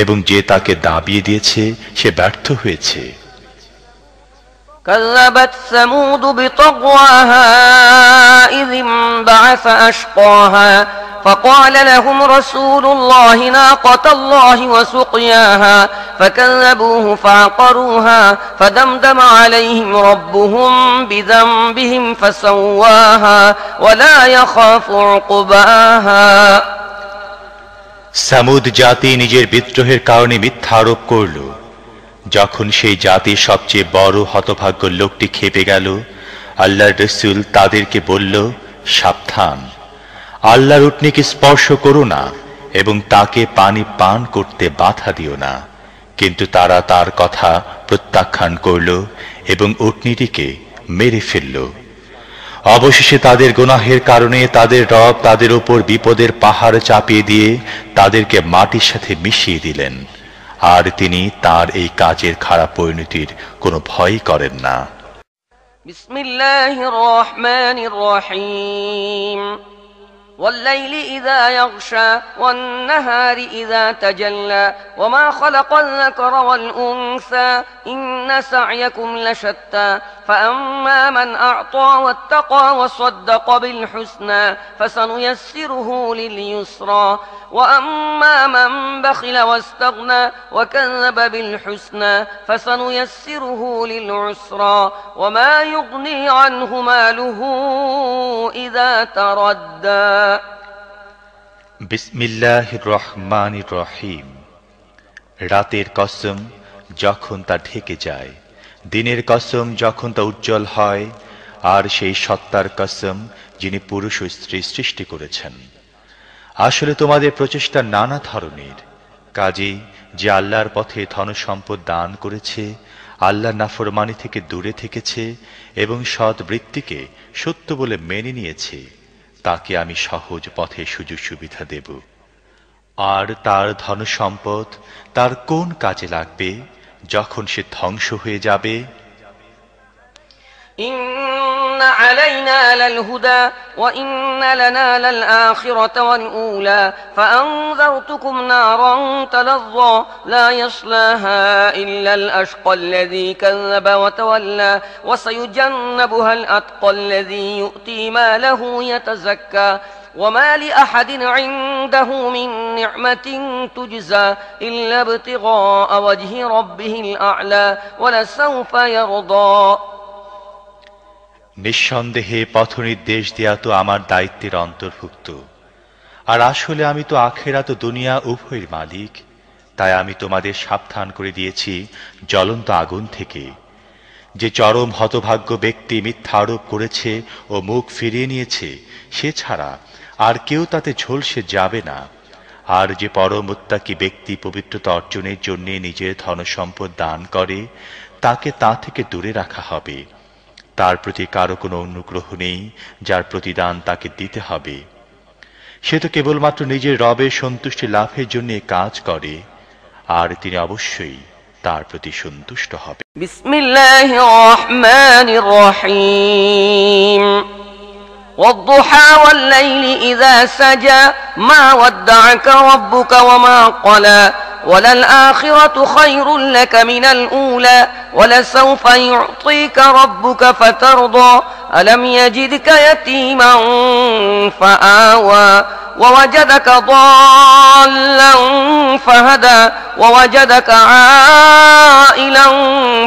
এবং যে তাকে দাবিয়ে দিয়েছে সে ব্যর্থ হয়েছে। كذبت ثمود بطغواها إذ انبعث أشقاها فقال لهم رسول الله ناقة الله وسقياها فكذبوه فعقروها فدمدم عليهم ربهم بذنبهم فسواها ولا يخاف عقباها সামুদ জাতি নিজের বিদ্রোহের কারণে মিথ্যা আরোপ করল। যখন সেই জাতির সবচেয়ে বড় হতভাগ্য লোকটি খেপে গেল, আল্লাহর রাসূল তাদেরকে বলল, সাবধান, আল্লাহর উটনীকে স্পর্শ করো না এবং তাকে পানি পান করতে বাধা দিও না। কিন্তু তারা তার কথা প্রত্যাখ্যান করল এবং উটনীটিকে মেরে ফেলল। অবশেষে তাদের গুনাহের কারণে তাদের রব তাদের উপর বিপদের পাহাড় চাপিয়ে দিয়ে তাদেরকে মাটির সাথে মিশিয়ে দিলেন। আর তিনি তার এই কাজের খারাপ পরিণতির কোনো ভয়ই করেন না। বিসমিল্লাহির রহমানির রহিম والليل إذا يغشى والنهار إذا تجلى وما خلق الذكر والأنثى إن سعيكم لشتى فأما من أعطى واتقى وصدق بالحسنى فسنيسره لليسرى وأما من بخل واستغنى وكذب بالحسنى فسنيسره للعسرى وما يغني عنه ماله إذا تردى বিসমিল্লাহির রহমানির রহিম। রাতের কসম যখন তা ঢেকে যায়, দিনের কসম যখন তা উজ্জ্বল হয়, আর সেই সত্তার কসম যিনি পুরুষ ও স্ত্রী সৃষ্টি করেছেন। আসলে তোমাদের প্রচেষ্টা নানা ধরনের। কাজেই যে আল্লাহর পথে ধনসম্পদ দান করেছে, আল্লাহর নাফরমানি থেকে দূরে থেকেছে এবং সৎ বৃত্তিকে সত্য বলে মেনে নিয়েছে, তাকে আমি সহজ পথে সুযোগ সুবিধা দেব। আর তার ধনসম্পদ তার কোন কাজে লাগবে যখন সে ধ্বংস হয়ে যাবে? ইন্না আলাইনা লাল-হুদা ওয়া ইন্না লানা লাল-আখিরাতা ওয়াল-উলা ফাআনযারতুকুম নারান তালাযযা লা ইয়াসলাহা ইল্লা আল-আশকা আল্লাযী কাযযাবা ওয়া তাওয়াল্লা ওয়া সায়ুজান্নাবুহা আল-আতকা আল্লাযী ইউ'তি মালাহু ইয়াতাযাক্কা وما لأحد عنده من نعمة تجزى إلا ابتغاء وجه ربه الأعلى ولسوف يرضى নিঃসন্দেহে পথনির্দেশ দেয়া তো আমার দায়িত্বের অন্তর্ভুক্ত। আর আসলে আমি তো আখিরাত ও দুনিয়া উভয়ের মালিক। তাই আমি তোমাদের সাবধান করে দিয়েছি জ্বলন্ত আগুন থেকে। যে চরম হতভাগ্য ব্যক্তি মিথ্যা আরোপ করেছে ও মুখ ফিরিয়ে নিয়েছে, সে ছাড়া আর কেউ তাতে ঝলসে যাবে না। আর যে পরম মুত্তাকি ব্যক্তি পবিত্রতা অর্জনের জন্য নিজের ধনসম্পদ দান করে, তাকে তা থেকে দূরে রাখা হবে। তার প্রতি কারো কোনো অনুগ্রহ নেই যার প্রতিদান তাকে দিতে হবে। সে তো কেবলমাত্র নিজের রবের সন্তুষ্টি লাভের জন্য কাজ করে, আর তিনি অবশ্যই তার প্রতি সন্তুষ্ট হবে। বিসমিল্লাহির রহমানির রহিম والضحى والليل إذا سجى ما ودعك ربك وما قلى وللآخرة خير لك من الأولى ولسوف يعطيك ربك فترضى ألم يجدك يتيما فآوى ووجدك ضالا فهدى ووجدك عائلا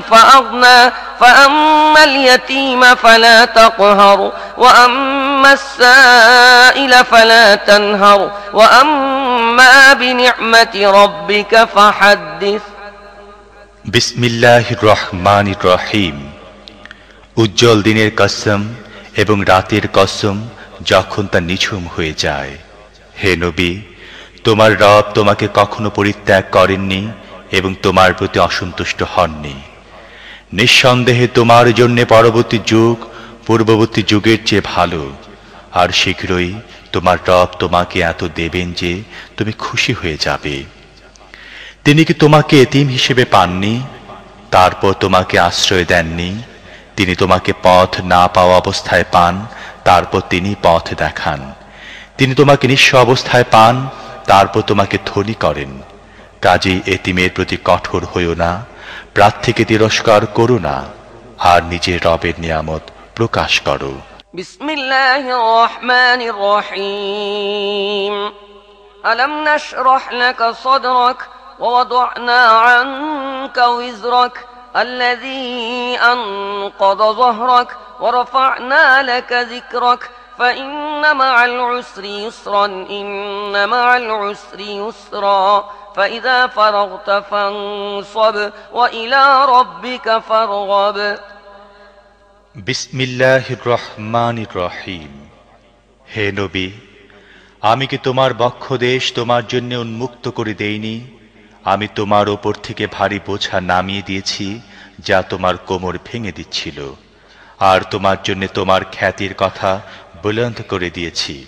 فأغنى فأما اليتيم فلا تقهر وأما السائل فلا تنهر وأما بنعمة ربك فحدث বিসমিল্লাহির রহমানির রহিম। উজ্জ্বল দিনের কসম এবং রাতের কসম যখন তা নিঝুম হয়ে যায়। হে নবী, তোমার রব তোমাকে কখনো পরিত্যাগ করেননি এবং তোমার প্রতি অসন্তুষ্ট হননি। নিঃসন্দেহে তোমার জন্য পরবর্তী যুগ পূর্ববর্তী যুগের চেয়ে ভালো, আর শীঘ্রই তোমার রব তোমাকে এত দেবেন যে তুমি খুশি হয়ে যাবে। তিনি কি তোমাকে এতিম হিসেবে পাননি, তারপর তোমাকে আশ্রয় দেননি? তিনি তোমাকে পথ না পাওয়া অবস্থায় পান, তারপর তিনি পথ দেখান। তিনি তোমাকে নিঃস্ব অবস্থায় পান, তারপর তোমাকে ধনী করেন। কাজেই এতিমের প্রতি কঠোর হইও না, প্রার্থীকে তিরস্কার করো না, আর নিজের রবের নিয়ামত প্রকাশ করো। বিসমিল্লাহির রহমানির রহিম আলাম নাশরাহ লাকা সাদরাক ওয়া ওয়াদা'না আনকা ওয়িজরাক الذي أنقض ظهرك ورفعنا لك ذكرك فإن مع العسر يسرا إن مع العسر يسرا فإذا فرغت فانصب وإلى ربك فارغب বিসমিল্লাহির রহমানির রহিম। হে নবী, আমি কি তোমার বক্ষদেশ তোমার জন্য উন্মুক্ত করে দেইনি? আমি তোমার ওপর থেকে ভারী বোঝা নামিয়ে দিয়েছি, যা তোমার কোমর ভেঙে দিচ্ছিল, আর তোমার জন্য তোমার খ্যাতির কথা বুলন্দ করে দিয়েছি।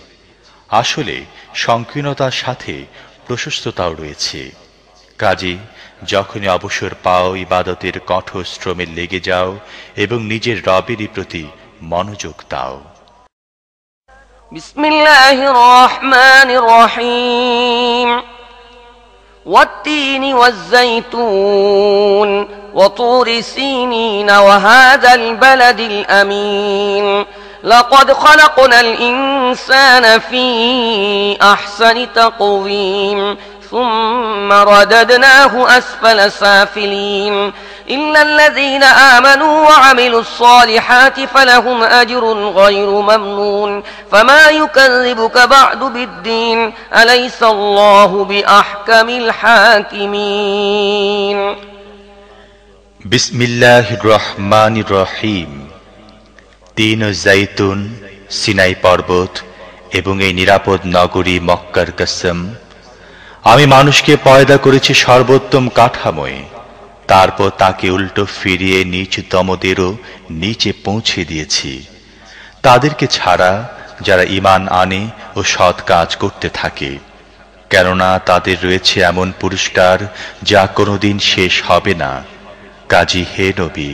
আসলে সংকীর্ণতার সাথে প্রশস্ততাও রয়েছে। কাজে যখনই অবসর পাও ইবাদতের কঠোর শ্রমে লেগে যাও এবং নিজের রবেরই প্রতি মনোযোগ দাও। বিসমিল্লাহির রহমানির রহিম। والتين والزيتون وطور سينين وهذا البلد الأمين لقد خلقنا الإنسان في أحسن تقويم ثم رددناه أسفل سافلين إلا الذين آمنوا وعملوا الصالحات فلهم أجر غير ممنون فما يكذبك بعد بالدين أليس الله بأحكم الحاكمين بسم الله الرحمن الرحيم তিন জাইতুন, সিনাই পর্বত এবং এই নিরাপদ নগরী মক্কার কসম। আমি মানুষকে পয়দা করেছি সর্বোত্তম কাঠামোয়, তারপর তাকে উল্টো ফিরিয়ে নীচতমদেরও নিচে পৌঁছে দিয়েছি, তাদেরকে ছাড়া যারা ঈমান আনে ও সৎ কাজ করতে থাকে, কেননা তাদের রয়েছে এমন পুরস্কার যা কোনোদিন শেষ হবে না। কাজী হে নবী,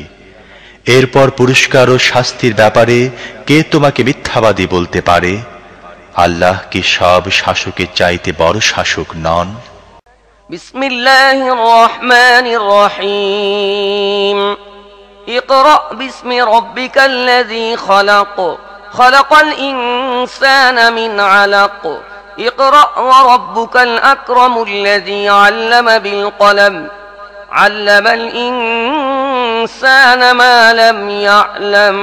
এরপর পুরস্কার ও শাস্তির ব্যাপারে কে তোমাকে মিথ্যাবাদী বলতে পারে? আল্লাহ কি সব শাসকের চাইতে বড় শাসক নন? বিসমিল্লাহির রহমানির রহিম। ইকরা বিসমি রাব্বিকাল্লাযী খালাক খালাকাল ইনসানা মিন আলাক ইকরা ওয়া রাব্বুকাল আকরামুল্লাযী আল্লামা বিল কলম আল্লামাল ইনসানা মা লাম ইয়ালাম।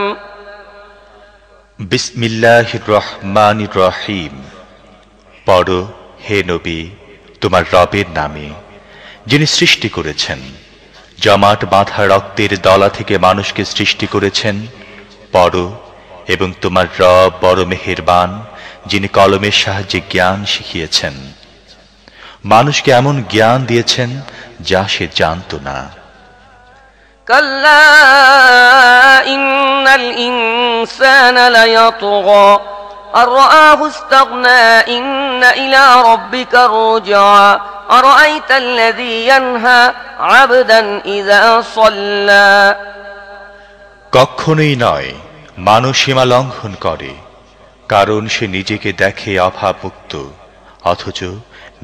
বিসমিল্লাহির রহমানির রহিম। পড়ো হে নবী তোমার রবের নামে, যিনি সৃষ্টি করেছেন, জমাট বাঁধা রক্তের দলা থেকে মানুষকে সৃষ্টি করেছেন। পড়ো এবং তোমার রব বড় মেহেরবান, যিনি কলমের সাহায্যে জ্ঞান শিখিয়েছেন, মানুষকে এমন জ্ঞান দিয়েছেন যা সে জানত না। কাল্লা ইন্নাল ইনসানা লায়াতগা আর রাআহু ইসতাগনা ইন্না ইলা রাব্বিকা রুজআ আরাআইতাল্লাযী ইয়ানহা আবদান ইযা সাল্লা। কখনোই নয়, মানুষ সীমা লঙ্ঘন করে, কারণ সে নিজেকে দেখে অভাবমুক্ত, অথচ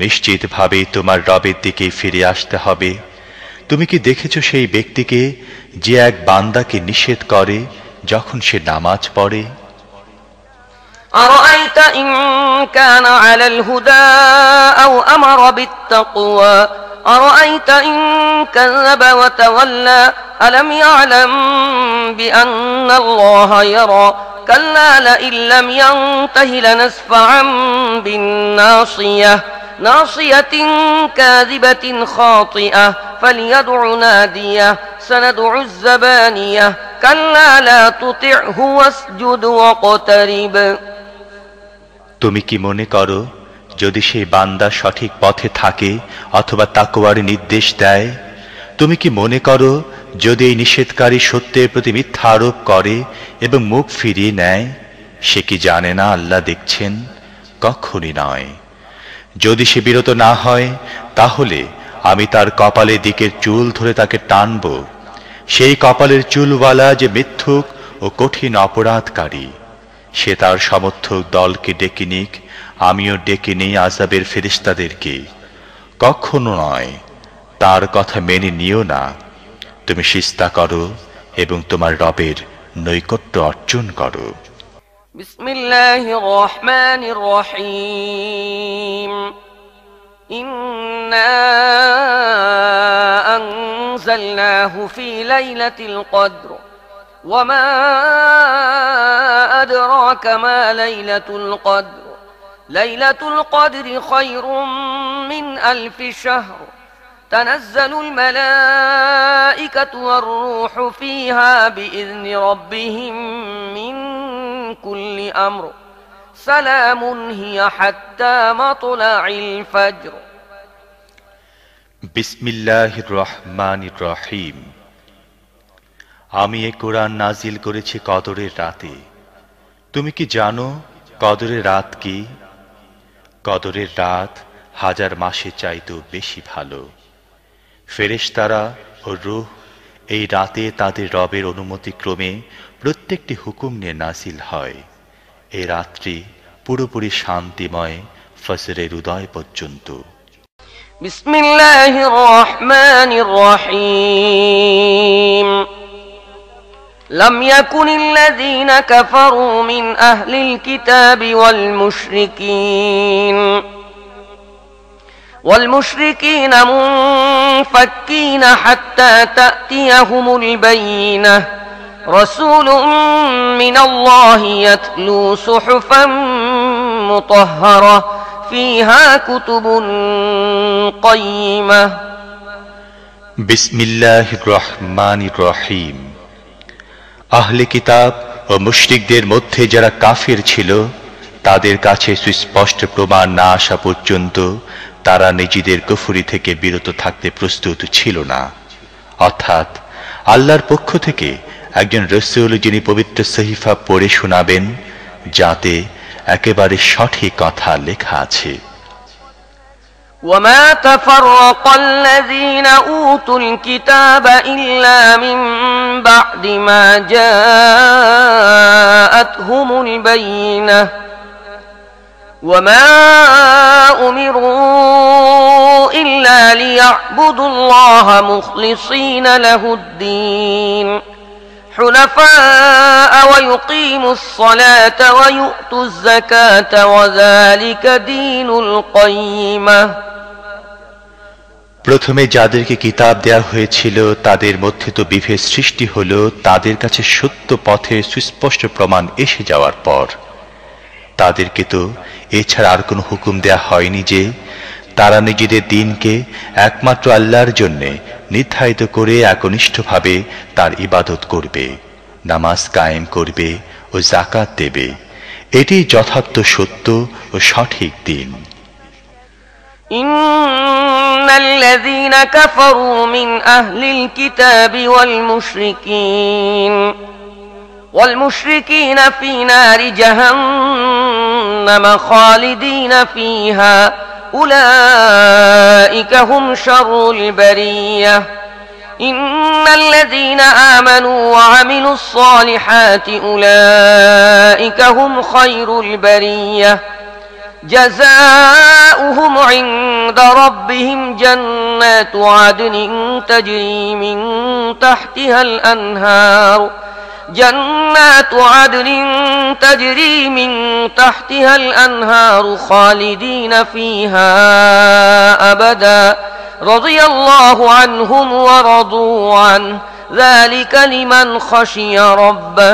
নিশ্চিতভাবে তোমার রবের দিকে ফিরে আসতে হবে। তুমি কি দেখেছো সেই ব্যক্তিকে যে এক বান্দাকে নিষেধ করে যখন সে নামাজ পড়ে? আরাআইতা ইন কানা আলাল হুদা আও আমারা বিত্তাকওয়া আরাআইতা ইন কাযাবা ওয়া তাওয়াল্লা আলাম ইয়ালাম বিআন্নাল্লাহা ইয়ারা কাল্লা লাইন লাম ইয়ানতাহি লানাসফা'আন বিন-নাসিয়াহ নাসিয়াতিন কাযিবাতিন খাতিআহ ফালিয়াদউ নাদিয়াহ সানাদউ আয-যাবানিয়াহ কাল্লা লা তুতি'হু ওয়াসজুদ ওয়াকতারিব। তুমি কি মনে করো যদি সেই বান্দা সঠিক পথে থাকে অথবা তাকওয়ার নির্দেশ দেয়? তুমি কি মনে করো যদি এই নিষেধকারী সত্যের প্রতি মিথ্যা আরোপ করে এবং মুখ ফিরিয়ে নেয়, সে কি জানে না আল্লাহ দেখছেন? কখনই নয়। যদি সে বিরত না হয়, তাহলে আমি তার কপালের দিকের চুল ধরে তাকে টানব। সেই কপালের চুলওয়ালা যে মিথ্যুক ও কঠিন অপরাধকারী, সে তার সমর্থক দলকে ডেকে নিক, আমিও ডেকে নেই আযাবের ফেরেশতাদেরকে। কখনো নয়, তার কথা মেনে নিও না। তুমি সিজদা করো এবং তোমার রবের নৈকট্য অর্জন করো। বিসমিল্লাহির রহমানির রহিম। ইন্না আনজালনাহু ফি লাইলাতিল কদর ওয়া মা আদরাকা মা লাইলাতুল কদর লাইলাতুল কদরি খায়রুম মিন আলফি শাহর تنزل الملائكة والروح فيها بإذن ربهم من كل أمر سلام هي حتى مطلع الفجر বিসমিল্লাহির রহমানির রহিম। আমি এ কোরআন নাজিল করেছি কদরের রাতে। তুমি কি জানো কদরের রাত কি? কদরের রাত 1000 মাসের চাইতেও বেশি ভালো। ফেরেশতারা ও রূহ এই রাতে তাদের রবের অনুমতিক্রমে প্রত্যেকটি হুকুম নিয়ে নাজিল হয়। এই রাত্রি পুরোপুরি শান্তিময় ফজরের উদয় পর্যন্ত। বিসমিল্লাহির রহমানির রহিম। لم يكن الذين كفروا من أهل الكتاب والمشركين منفكين حتى تأتيهم البينة رسول من الله يتلو صحفا مطهرة فيها كتب قيمة بسم الله الرحمن الرحيم। আহলে কিতাব ও মুশরিকদের মধ্যে যারা কাফির ছিল তাদের কাছে সুস্পষ্ট প্রমাণ না আসা পর্যন্ত তারা নিজেদের কুফরি থেকে বিরত থাকতে প্রস্তুত ছিল না। অর্থাৎ আল্লাহর পক্ষ থেকে একজন রাসূল যিনি পবিত্র সহিফা পড়ে শোনাবেন যাতে একেবারে সঠিক কথা লেখা আছে। وما تفرق الذين أوتوا الكتاب إلا من بعد ما جاءتهم البينة وما أمروا إلا ليعبدوا الله مخلصين له الدين حنفاء ويقيموا الصلاة ويؤتوا الزكاة وذلك دين القيمة। প্রথমে যাদেরকে কিতাব দেয়া হয়েছিল তাদের মধ্যে তো বিভেদ সৃষ্টি হলো তাদের কাছে সত্য পথে সুস্পষ্ট প্রমাণ এসে যাওয়ার পর। তাদেরকে তো এছাড়া আর কোনো হুকুম দেয়া হয়নি যে তারা নিজেদের দিনকে একমাত্র আল্লাহর জন্য নির্ধারিত করে একনিষ্ঠভাবে তার ইবাদত করবে, নামাজ কায়েম করবে ও যাকাত দেবে। এটি যথার্থ সত্য ও সঠিক দিন। ইন্নাল্লাযীনা কাফারু মিন আহলিল কিতাবি والمشركين في نار جهنم خالدين فيها أولئك هم شر البرية إن الذين آمنوا وعملوا الصالحات أولئك هم خير البرية جزاؤهم عند ربهم جنات عدن تجري من تحتها الأنهار خالدين فيها أبدا رضي الله عنهم ورضوا عنه ذلك لمن خشي ربه।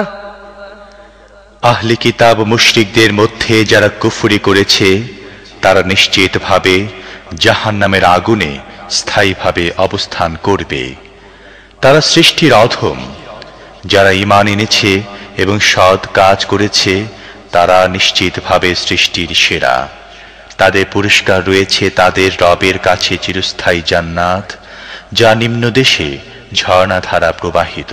আহলে কিতাব মুশরিকদের মধ্যে যারা কুফরি করেছে তারা নিশ্চিতভাবে জাহান্নামের আগুনে স্থায়ীভাবে অবস্থান করবে। তারা সৃষ্টির অধম। যারা ঈমান এনেছে এবং সৎ কাজ করেছে তারা নিশ্চিতভাবে সৃষ্টির সেরা। তাদের পুরস্কার রয়েছে তাদের রবের কাছে চিরস্থায়ী জান্নাত, যা নিম্নদেশে ঝর্ণাধারা প্রবাহিত,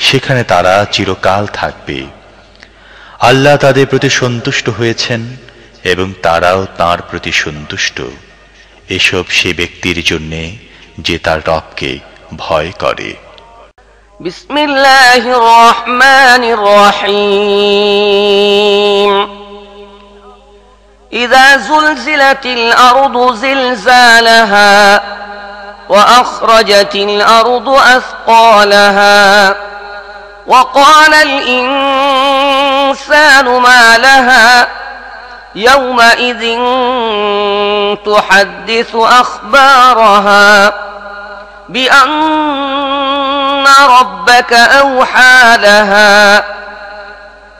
সেখানে তারা চিরকাল থাকবে। আল্লাহ তাদের প্রতি সন্তুষ্ট হয়েছেন এবং তারাও তাঁর প্রতি সন্তুষ্ট। এসব সে ব্যক্তির জন্যে যে তার রবকে ভয় করে। বিসমিল্লাহির রহমানির রহিম। ইযা যুলজিলাতিল আরদু জিলজালাহা ওয়া আখরাজাতিল আরদু আসকালাহা ওয়া ক্বালাল ইনসানু মা লাহা ইয়াওমাইযিন তুহাদ্দিসু আখবারাহা بأن ربك أوحى لها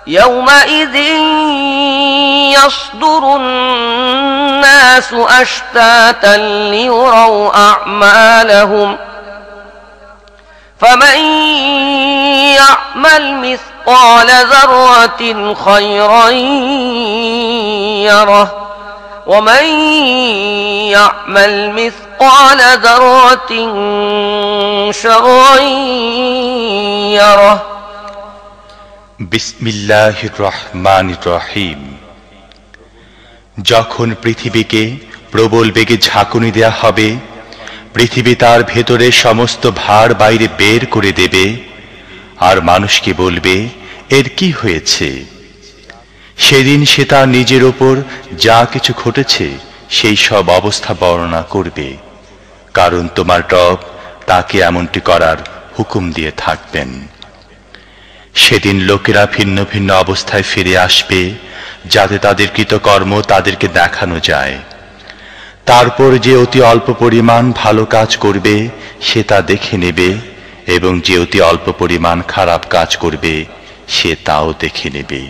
يومئذ يصدر الناس أشتاتا ليروا أعمالهم فمن يعمل مثقال ذرة خيرا يره ومن يعمل مثقال ذرة شرا يره বিসমিল্লাহির রহমানির রহিম। যখন পৃথিবীকে প্রবল বেগে ঝাঁকুনি দেয়া হবে পৃথিবী তার ভেতরে সমস্ত ভার বাইরে বের করে দেবে আর মানুষকে বলবে এর কি হয়েছে। সেদিন সে তার নিজের ওপর যা কিছু ঘটেছে সেই সব অবস্থা বর্ণনা করবে, কারণ তোমার রব তাকে এমনটি করার হুকুম দিয়ে থাকবেন। সেদিন লোকেরা ভিন্ন ভিন্ন অবস্থায় ফিরে আসবে, যাতে তাদের কৃতকর্ম তাদেরকে দেখানো যায়। তারপর যে অতি অল্প পরিমাণ ভালো কাজ করবে সে তা দেখে নেবে, এবং যে অতি অল্প পরিমাণ খারাপ কাজ করবে সে তাও দেখে নেবে।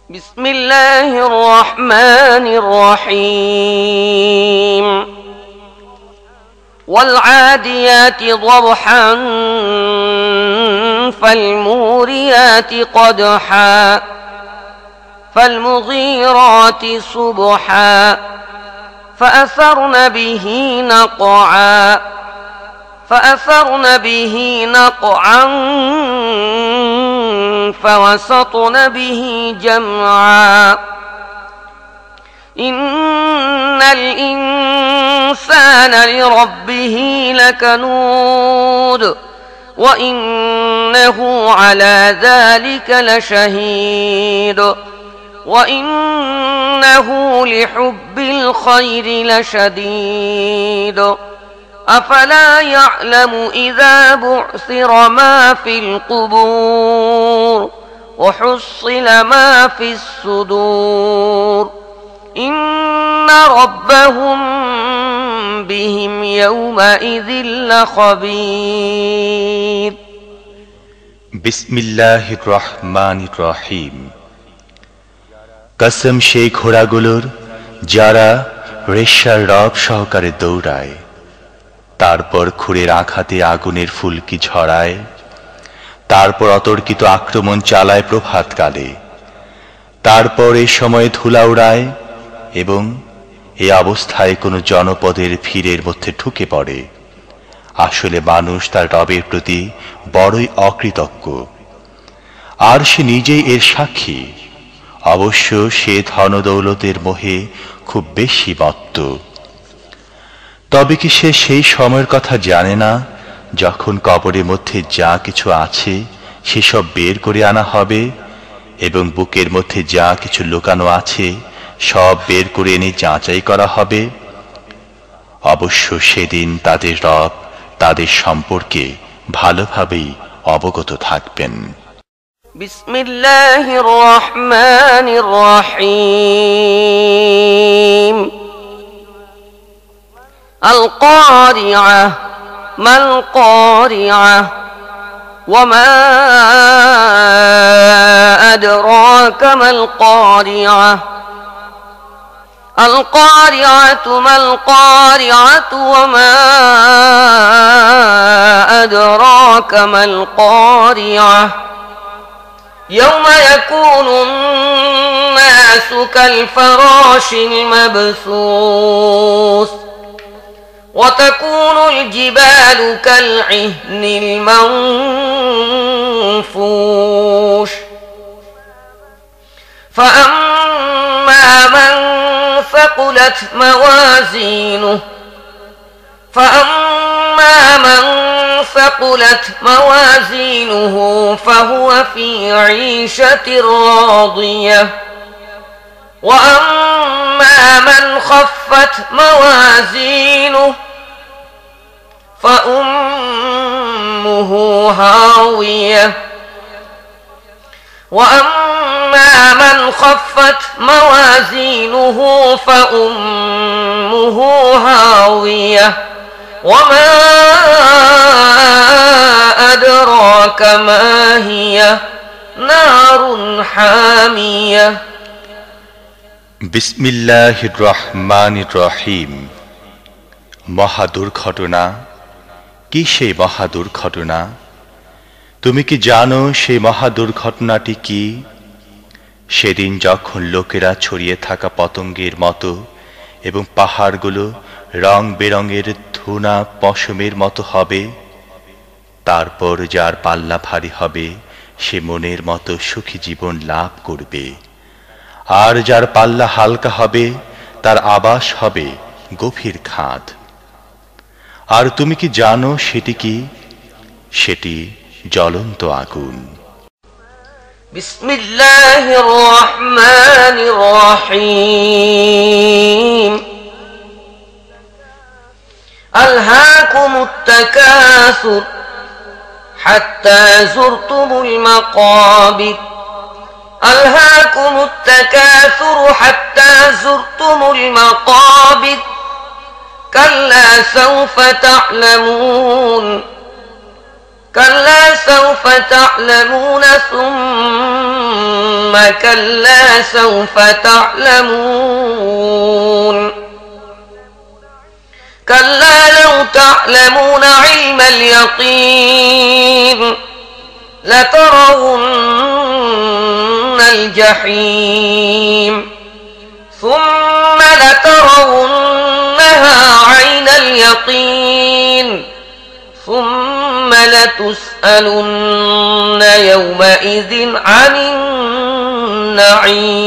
বিসমিল্লাহির রহমানির রহিম। والعاديات ضبحا فالموريات قدحا فالمغيرات صبحا فأثرن به نقعا فوسطن به جمعا إن الإنسان لربه لكنود وإنه على ذلك لشهيد وإنه لحب الخير لشديد أفلا يعلم إذا بعثر ما في القبور وحصل ما في الصدور إن ربهم بهم يومئذ لخبير বিসমিল্লাহির রহমানির রহিম। কসম সেই ঘোড়াগুলোর যারা রেশার রব সহকারে দৌড়ায়, তারপর খুরের আঘাতে আগুনের ফুলকি ঝরায়, তারপর অতর্কিত আক্রমণ চালায় প্রভাতকালে, তারপর এ সময় ধুলা উড়ায় এবং এ অবস্থায় কোনো জনপদের ভিড়ের মধ্যে ঢুকে পড়ে। আসলে মানুষ তার রবের প্রতি বড়ই অকৃতজ্ঞ, আর সে নিজেই এর সাক্ষী। অবশ্য সে ধনদৌলতের মোহে খুব বেশি মত্ত। তবে কি সে সেই সময়ের কথা জানে না যখন কবরের মধ্যে যা কিছু আছে সেসব বের করে আনা হবে, এবং বুকের মধ্যে যা কিছু লুকানো আছে সব বের করে এনে যাচাই করা হবে? অবশ্য সেদিন তাদের রব তাদের সম্পর্কে ভালোভাবেই অবগত থাকবেন। বিসমিল্লাহির রহমানির রহিম। আল কারিআহ মাল কারিআহ ওয়ামা আদরাকা মাল কারিআহ القارعة ما القارعة وما أدراك ما القارعة يوم يكون الناس كالفراش المبثوث وتكون الجبال كالعهن المنفوش فأما من ثقلت موازينه فهو في عيشة راضية وأما من خفت موازينه فأمه هاوية وأما من خفت موازينه فأمه هاوية وما أدراك ما هي نار حامية বিসমিল্লাহির রহমানির রহিম। মহা দুর্ঘটনা। কি সেই মহা দুর্ঘটনা? তুমি কি জানো সেই মহা দুর্ঘটনাটি কি? সেদিন যখন লোকেরা ছড়িয়ে থাকা পতঙ্গের মতো এবং পাহাড়গুলো রং বেরঙের ধুনা পশমের মতো হবে, তারপর যার পাল্লা ভারী হবে সে মনের মতো সুখী জীবন লাভ করবে, আর যার পাল্লা হালকা হবে তার আবাস হবে গভীর খাদ। আর তুমি কি জানো সেটি কি? সেটি জ্বলন্ত আগুন। বিসমিল্লাহির রহমানির রহিম। আলহাকুমুত তাকাসুর হাত্তা যুরতুমুল মাকাবির। আলহাকুমুত তাকাসুর হাত্তা যুরতুমুল মাকাবির। কাল্লা সাউফা তা'লামুন كلا سوف تعلمون ثم كلا سوف تعلمون كلا لو تعلمون علم اليقين لترون الجحيم ثم لترونها عين اليقين ثم لتسألن يومئذ عن النعيم।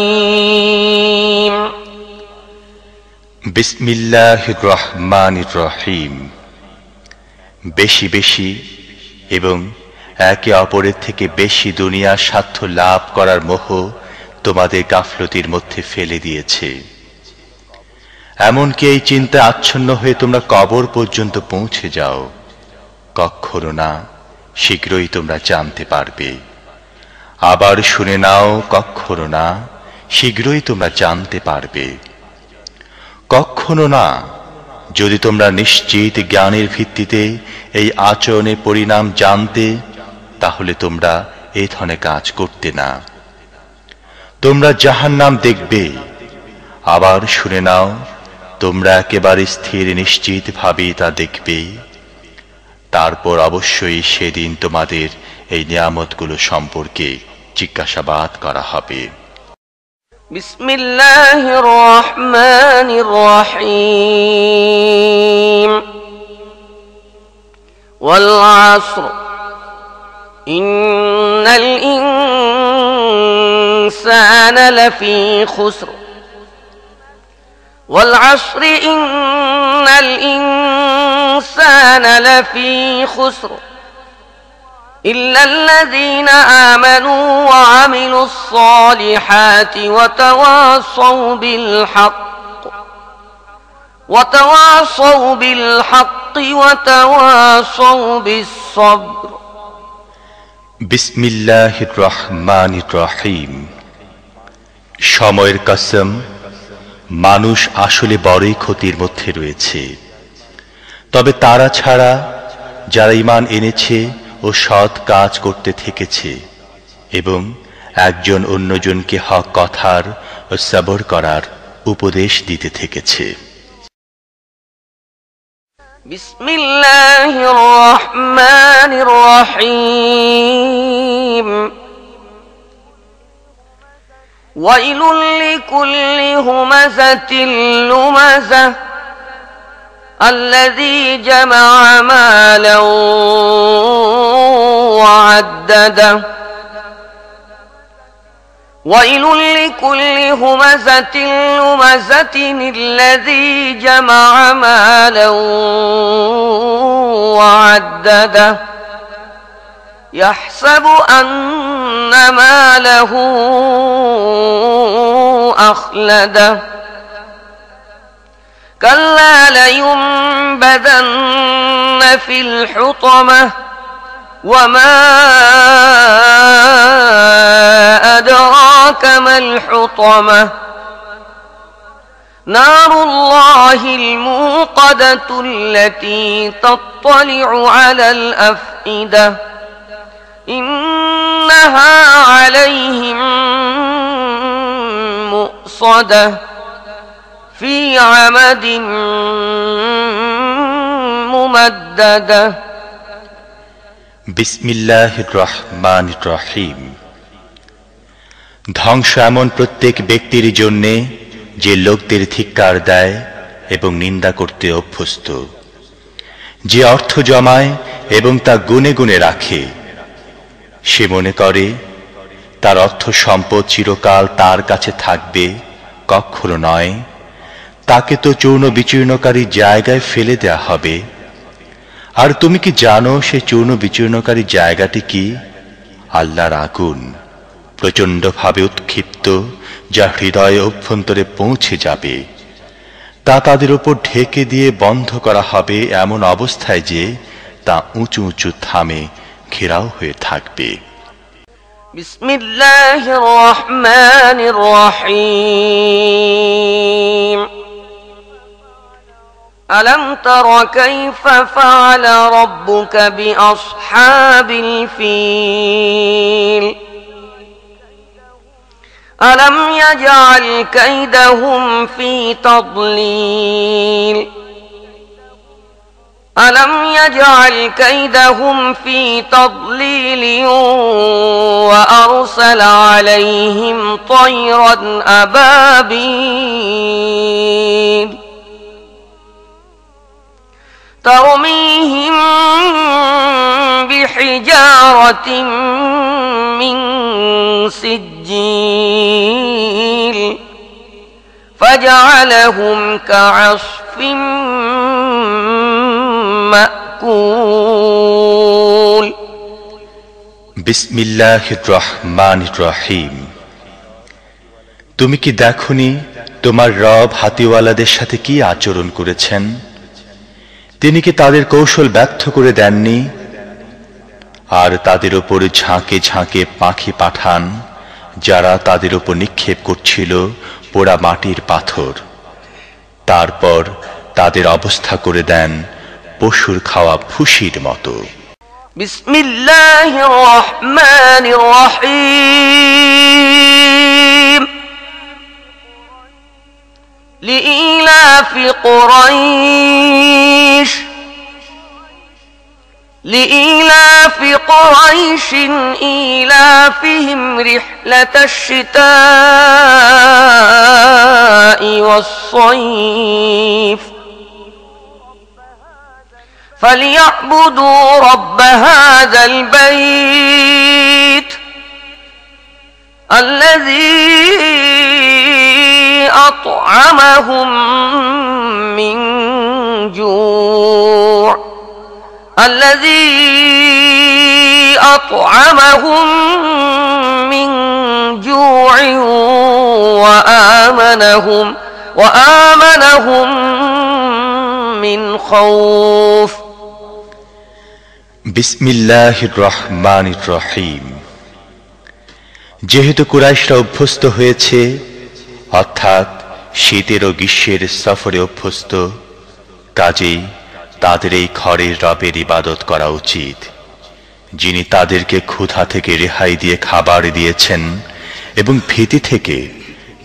বিসমিল্লাহির রহমানির রহিম। বেশি বেশি এবং একে অপরের থেকে বেশি দুনিয়ার স্বার্থ লাভ করার মোহ তোমাদের গাফলতির মধ্যে ফেলে দিয়েছে। এমনকি এই চিন্তা আচ্ছন্ন হয়ে তোমরা কবর পর্যন্ত পৌঁছে যাও। কখনো না, শীঘ্রই তোমরা জানতে পারবে। আবার শুনে নাও, কখনো না, শীঘ্রই তোমরা জানতে পারবে। কখনো না, যদি তোমরা নিশ্চিত জ্ঞানের ভিত্তিতে এই আচরণের পরিণাম জানতে, তাহলে তোমরা এই ধরনের কাজ করতে না। তোমরা জাহান্নাম দেখবে। আবার শুনে নাও, তোমরা একেবারে স্থির নিশ্চিত ভাবে তা দেখবে। তারপর অবশ্যই সেদিন তোমাদের এই নিয়ামতগুলো সম্পর্কে জিজ্ঞাসাবাদ করা হবে। বিসমিল্লাহির রহমানির রহিম। ওয়াল আসর ইন্নাল ইনসানা লাফি খুসর ওয়াল আসর ইন্নাল الإنسان لفي خسر إلا الذين آمنوا وعملوا الصالحات وتواصوا بالحق وتواصوا بالصبر। বিসমিল্লাহির রহমানির রহিম। সময়ের কসম, মানুষ আসলে বড়ই ক্ষতির মধ্যে রয়েছে। তবে তারা ছাড়া যারা ঈমান এনেছে ও সৎ কাজ করতে থেকেছে এবং একজন অন্যজনকে হক কথার ও সবর করার উপদেশ দিতে থেকেছে। বিসমিল্লাহির রহমানির রহিম। ওয়াইলুল লিকুল্লি হুমাযাতিল লুমাযাহ الذي جمع مالا وعدده ويل لكل همزة لمزة الذي جمع مالا وعدده يحسب أن ماله أخلده كلا لينبذن في الحطمة وما أدراك ما الحطمة نار الله الموقدة التي تطلع على الأفئدة إنها عليهم مؤصدة في عمد ممددة। বিসমিল্লাহির রহমানির রহিম। ধ্বংস এমন প্রত্যেক ব্যক্তির জন্যে যে লোকদের ধিক্কার দেয় এবং নিন্দা করতে অভ্যস্ত, যে অর্থ জমায় এবং তা গুনে গুনে রাখে। সে মনে করে তার অর্থ সম্পদ চিরকাল তার কাছে থাকবে, কখনো নয়। তাকে তো চূর্ণ বিচূর্ণকারী জায়গায় ফেলে দেয়া হবে আর তুমি কি জানো সে চূর্ণ বিচূর্ণকারী জায়গাটি কি? আল্লাহর আগুন, প্রচণ্ডভাবে উৎক্ষিপ্ত, যা হৃদয়ে অভ্যন্তরে পৌঁছে যাবে। তা তাদের উপর ঢেকে দিয়ে বন্ধ করা হবে এমন অবস্থায় যে তা উঁচু উঁচু থামে ঘেরাও হয়ে থাকবে। বিসমিল্লাহির রহমানির রহিম। ألم تر كيف فعل ربك بأصحاب الفيل ألم يجعل كيدهم في تضليل ألم يجعل كيدهم في تضليل وأرسل عليهم طيرا أبابيل ترميهم بحجارة من سجيل فجعلهم كعصف مأكول বিসমিল্লাহির রহমানির রহিম। তুমি কি দেখনি তোমার রব হাতিওয়ালাদের সাথে কি আচরণ করেছেন? তিনি কি তাদের কৌশল ব্যর্থ করে দেননি? আর তাদের উপর ঝাঁকে ঝাঁকে পাখি পাঠান, যারা তাদের উপর নিক্ষেপ করছিল পোড়া মাটির পাথর। তারপর তাদের অবস্থা করে দেন পশুর খাওয়া ভুসির মতো। বিসমিল্লাহির রহমানির রহিম। লিইলাফি কুরাইশ لإيلاف قريش إيلافهم رحلة الشتاء والصيف فليعبدوا رب هذا البيت الذي أطعمهم من جوع الذي أطعمهم من جوع وآمنهم من خوف বিসমিল্লাহির রহমানির রহিম। যেহেতু কুরাইশরা অভ্যস্ত হয়েছে, অর্থাৎ শীতের ও গ্রীষ্মের সফরে অভ্যস্ত, কাজেই তাদের এই ঘরের রবের ইবাদত করা উচিত, যিনি তাদেরকে ক্ষুধা থেকে রেহাই দিয়ে খাবার দিয়েছেন এবং ভীতি থেকে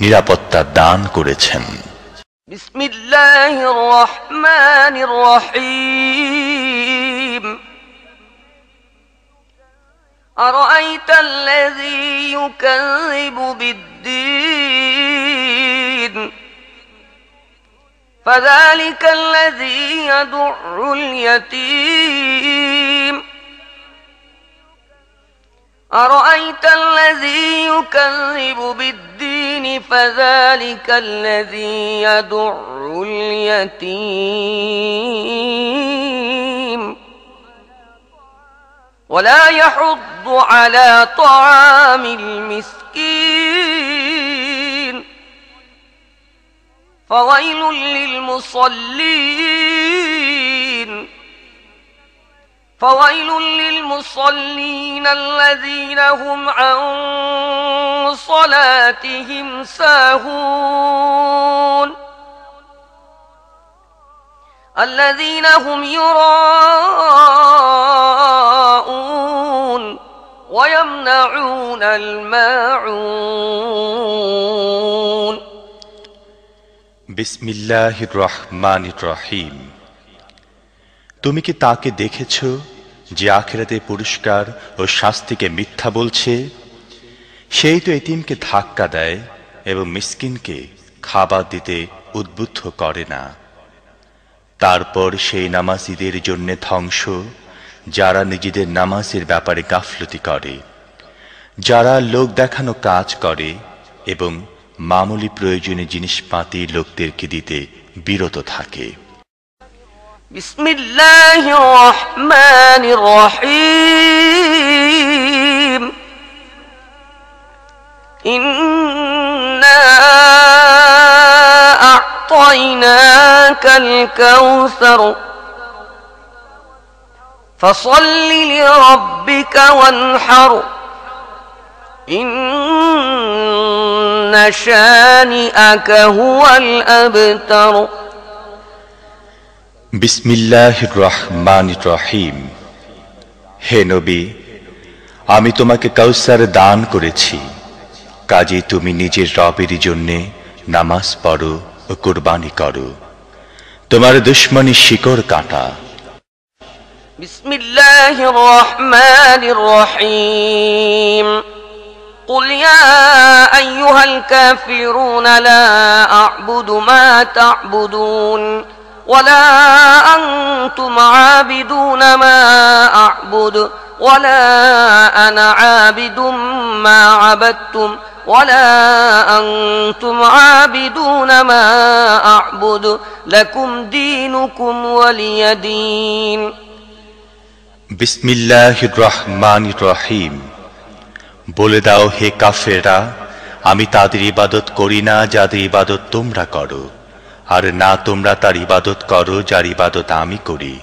নিরাপত্তা দান করেছেন। বিসমিল্লাহির রহমানির রহিম। আরাআইতাল্লাযী ইউকাযযিবু বিদ্দীন فذلك الذي يدع اليتيم أرأيت الذي يكذب بالدين فذلك الذي يدع اليتيم ولا يحض على طعام المسكين فويل للمصلين الذين هم عن صلاتهم ساهون الذين هم يراءون ويمنعون الماعون বিসমিল্লাহির রহমানির রহিম। তুমি কি তাকে দেখেছ যে আখিরাতে পুরস্কার ও শাস্তিকে মিথ্যা বলছে? সেই তো এতিমকে ধাক্কা দেয় এবং মিসকিনকে খাবার দিতে উদ্বুদ্ধ করে না। তারপর সেই নামাজীদের জন্য ধ্বংস, যারা নিজেদের নামাজের ব্যাপারে গাফলতি করে, যারা লোক দেখানো কাজ করে এবং মামুলি প্রয়োজনীয় জিনিসপাতি লোকদেরকে দিতে বিরত থাকে। بسم الله الرحمن الرحيم إنا أعطيناك الكوثر فصل لربك وانحر إن شانئك هو الأبتر বিসমিল্লাহির রহমানির রহিম। হে নবী, আমি তোমাকে কাউসার দান করেছি, কাজে তুমি নিজের রবের জন্যে নামাজ পড়ো ও কুরবানি করো। তোমার দুশমনী শিকড় কাটা। বিসমিল্লাহির রহমানির রহিম। قل يا أيها الكافرون لا أعبد ما تعبدون ولا أنتم عابدون ما أعبد ولا أنا عابد ما عبدتم ولا أنتم عابدون ما أعبد لكم دينكم ولي دين বিসমিল্লাহির রহমানির রহিম। বলে দাও, হে কাফেররা, আমি তাদের ইবাদত করি না যাদের ইবাদত তোমরা করো, আর না তোমরা তার ইবাদত করো যার ইবাদত আমি করি,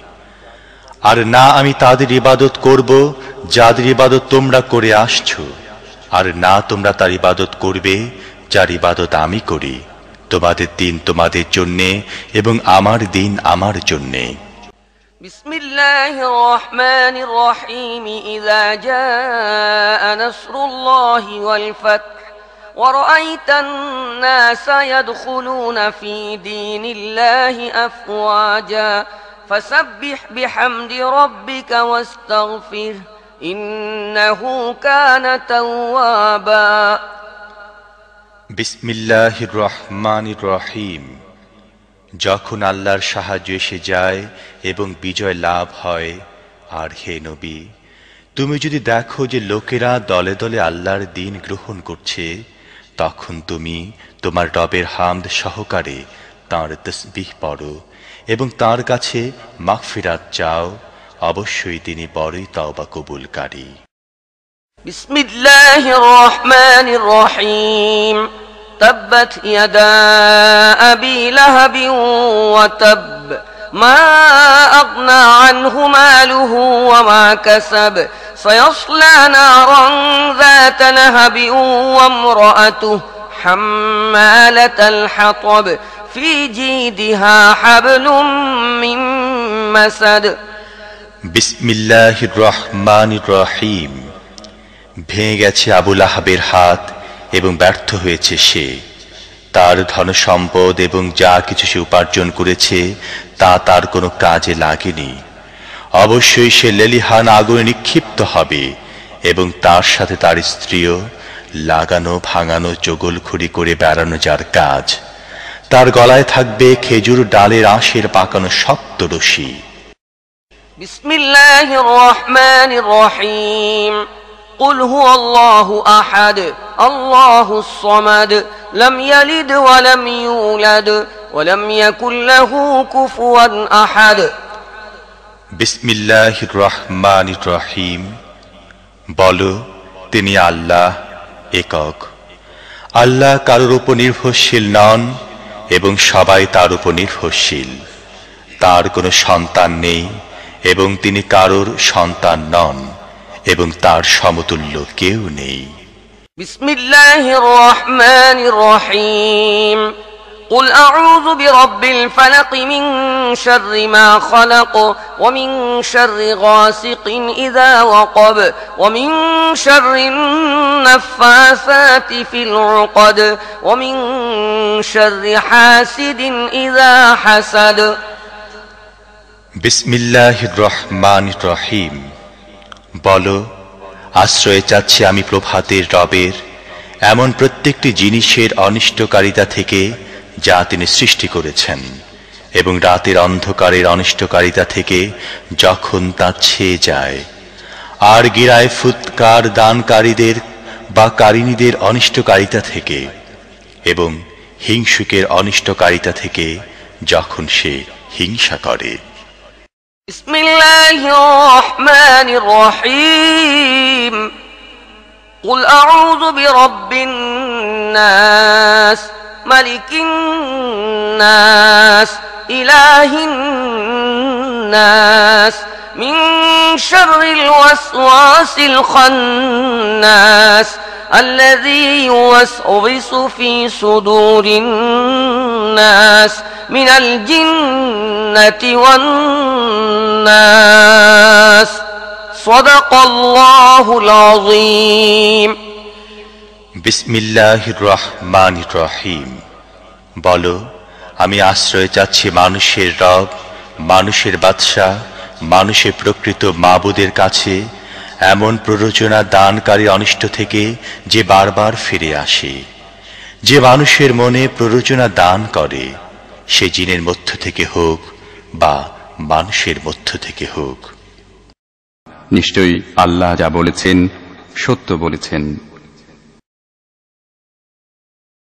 আর না আমি তাদের ইবাদত করব যাদের ইবাদত তোমরা করে আসছো, আর না তোমরা তার ইবাদত করবে যার ইবাদত আমি করি। তোমাদের দিন তোমাদের জন্যে এবং আমার দিন আমার জন্যে। بسم الله الرحمن الرحيم إذا جاء نصر الله والفتح ورأيت الناس يدخلون في دين الله أفواجا فسبح بحمد ربك واستغفره إنه كان توابا বিসমিল্লাহির রহমানির রহিম। যখন আল্লাহর সাহায্য এসে যায় এবং বিজয় লাভ হয়, আর হে নবী, তুমি যদি দেখো যে লোকেরা দলে দলে আল্লাহর দ্বীন গ্রহণ করছে, তখন তুমি তোমার রবের হামদ সহকারে তাঁর তাসবিহ পড়ো এবং তাঁর কাছে মাগফিরাত চাও। অবশ্যই তিনি বড়ই তওবা কবুলকারী। বিসমিল্লাহির রহমানির রহিম। تبت يدا أبي لهب وتب ما أغنى عنه ماله وما كسب سيصلى نارا ذات لهب وامرأته حمالة الحطب في جيدها حبل من مسد বিসমিল্লাহির রহমানির রহিম। ভেঙে গেছে আবু লাহাবের হাত এবং ব্যর্থ হয়েছে সে। তার ধন সম্পদ এবং যা কিছু সে উপার্জন করেছে তা তার কোনো কাজে লাগেনি। অবশ্যই সে লেলিহান আগুনে নিক্ষিপ্ত হবে এবং তার সাথে তার স্ত্রীও, লাগানো ভাঙানো চগলখড়ি করে বেড়ানো যার কাজ। তার গলায় থাকবে খেজুর ডালের আঁশের পাকানো শক্ত রশি। বিসমিল্লাহির রহমানির রহিম। قل هو الله أحد الله الصمد لم يلد ولم يولد ولم يكن له كفوا أحد বিসমিল্লাহির রহমানির রহিম। বলো, তিনি আল্লাহ একক। আল্লাহ কারোর উপর নির্ভরশীল নন এবং সবাই তার উপর নির্ভরশীল। তার কোনো সন্তান নেই এবং তিনি কারোর সন্তান নন এবং তার সমতুল্য কেউ নেই। বিসমিল্লাহির রহমানির রহিম। قل أعوذ برب الفلق من شر ما خلق ومن شر غاسق إذا وقب ومن شر النفاثات في العقد ومن شر حاسد إذا حسد বিসমিল্লাহির রহমানির রহিম। বলো, আশ্রয় চাচ্ছি আমি প্রভাতের রবের এমন প্রত্যেকটি জিনিসের অনিষ্টকারিতা থেকে যা তিনি সৃষ্টি করেছেন, এবং রাতের অন্ধকারের অনিষ্টকারিতা থেকে যখন তা ছেয়ে যায়, আর গিরায় ফুৎকার দানকারীদের বা কারিনীদের অনিষ্টকারিতা থেকে, এবং হিংসুকের অনিষ্টকারিতা থেকে যখন সে হিংসা করে। بسم الله الرحمن الرحيم قل أعوذ برب الناس ملك الناس إله الناس من شر الوسواس الخناس الذي يوسوس في صدور الناس من الجنة والناس صدق الله العظيم বিসমিল্লাহির রহমানির রহিম। বলো, আমি আশ্রয় চাচ্ছি মানুষের রব, মানুষের বাদশাহ, মানুষের প্রকৃত মাবুদের কাছে এমন প্ররোচনা দানকারী অনিষ্ট থেকে যে বারবার ফিরে আসে। যে মানুষের মনে প্ররোচনা দান করে, সে জিনের মধ্য থেকে হোক বা মানুষের মধ্য থেকে হোক। নিশ্চয়ই আল্লাহ যা বলেছেন সত্য বলেছেন।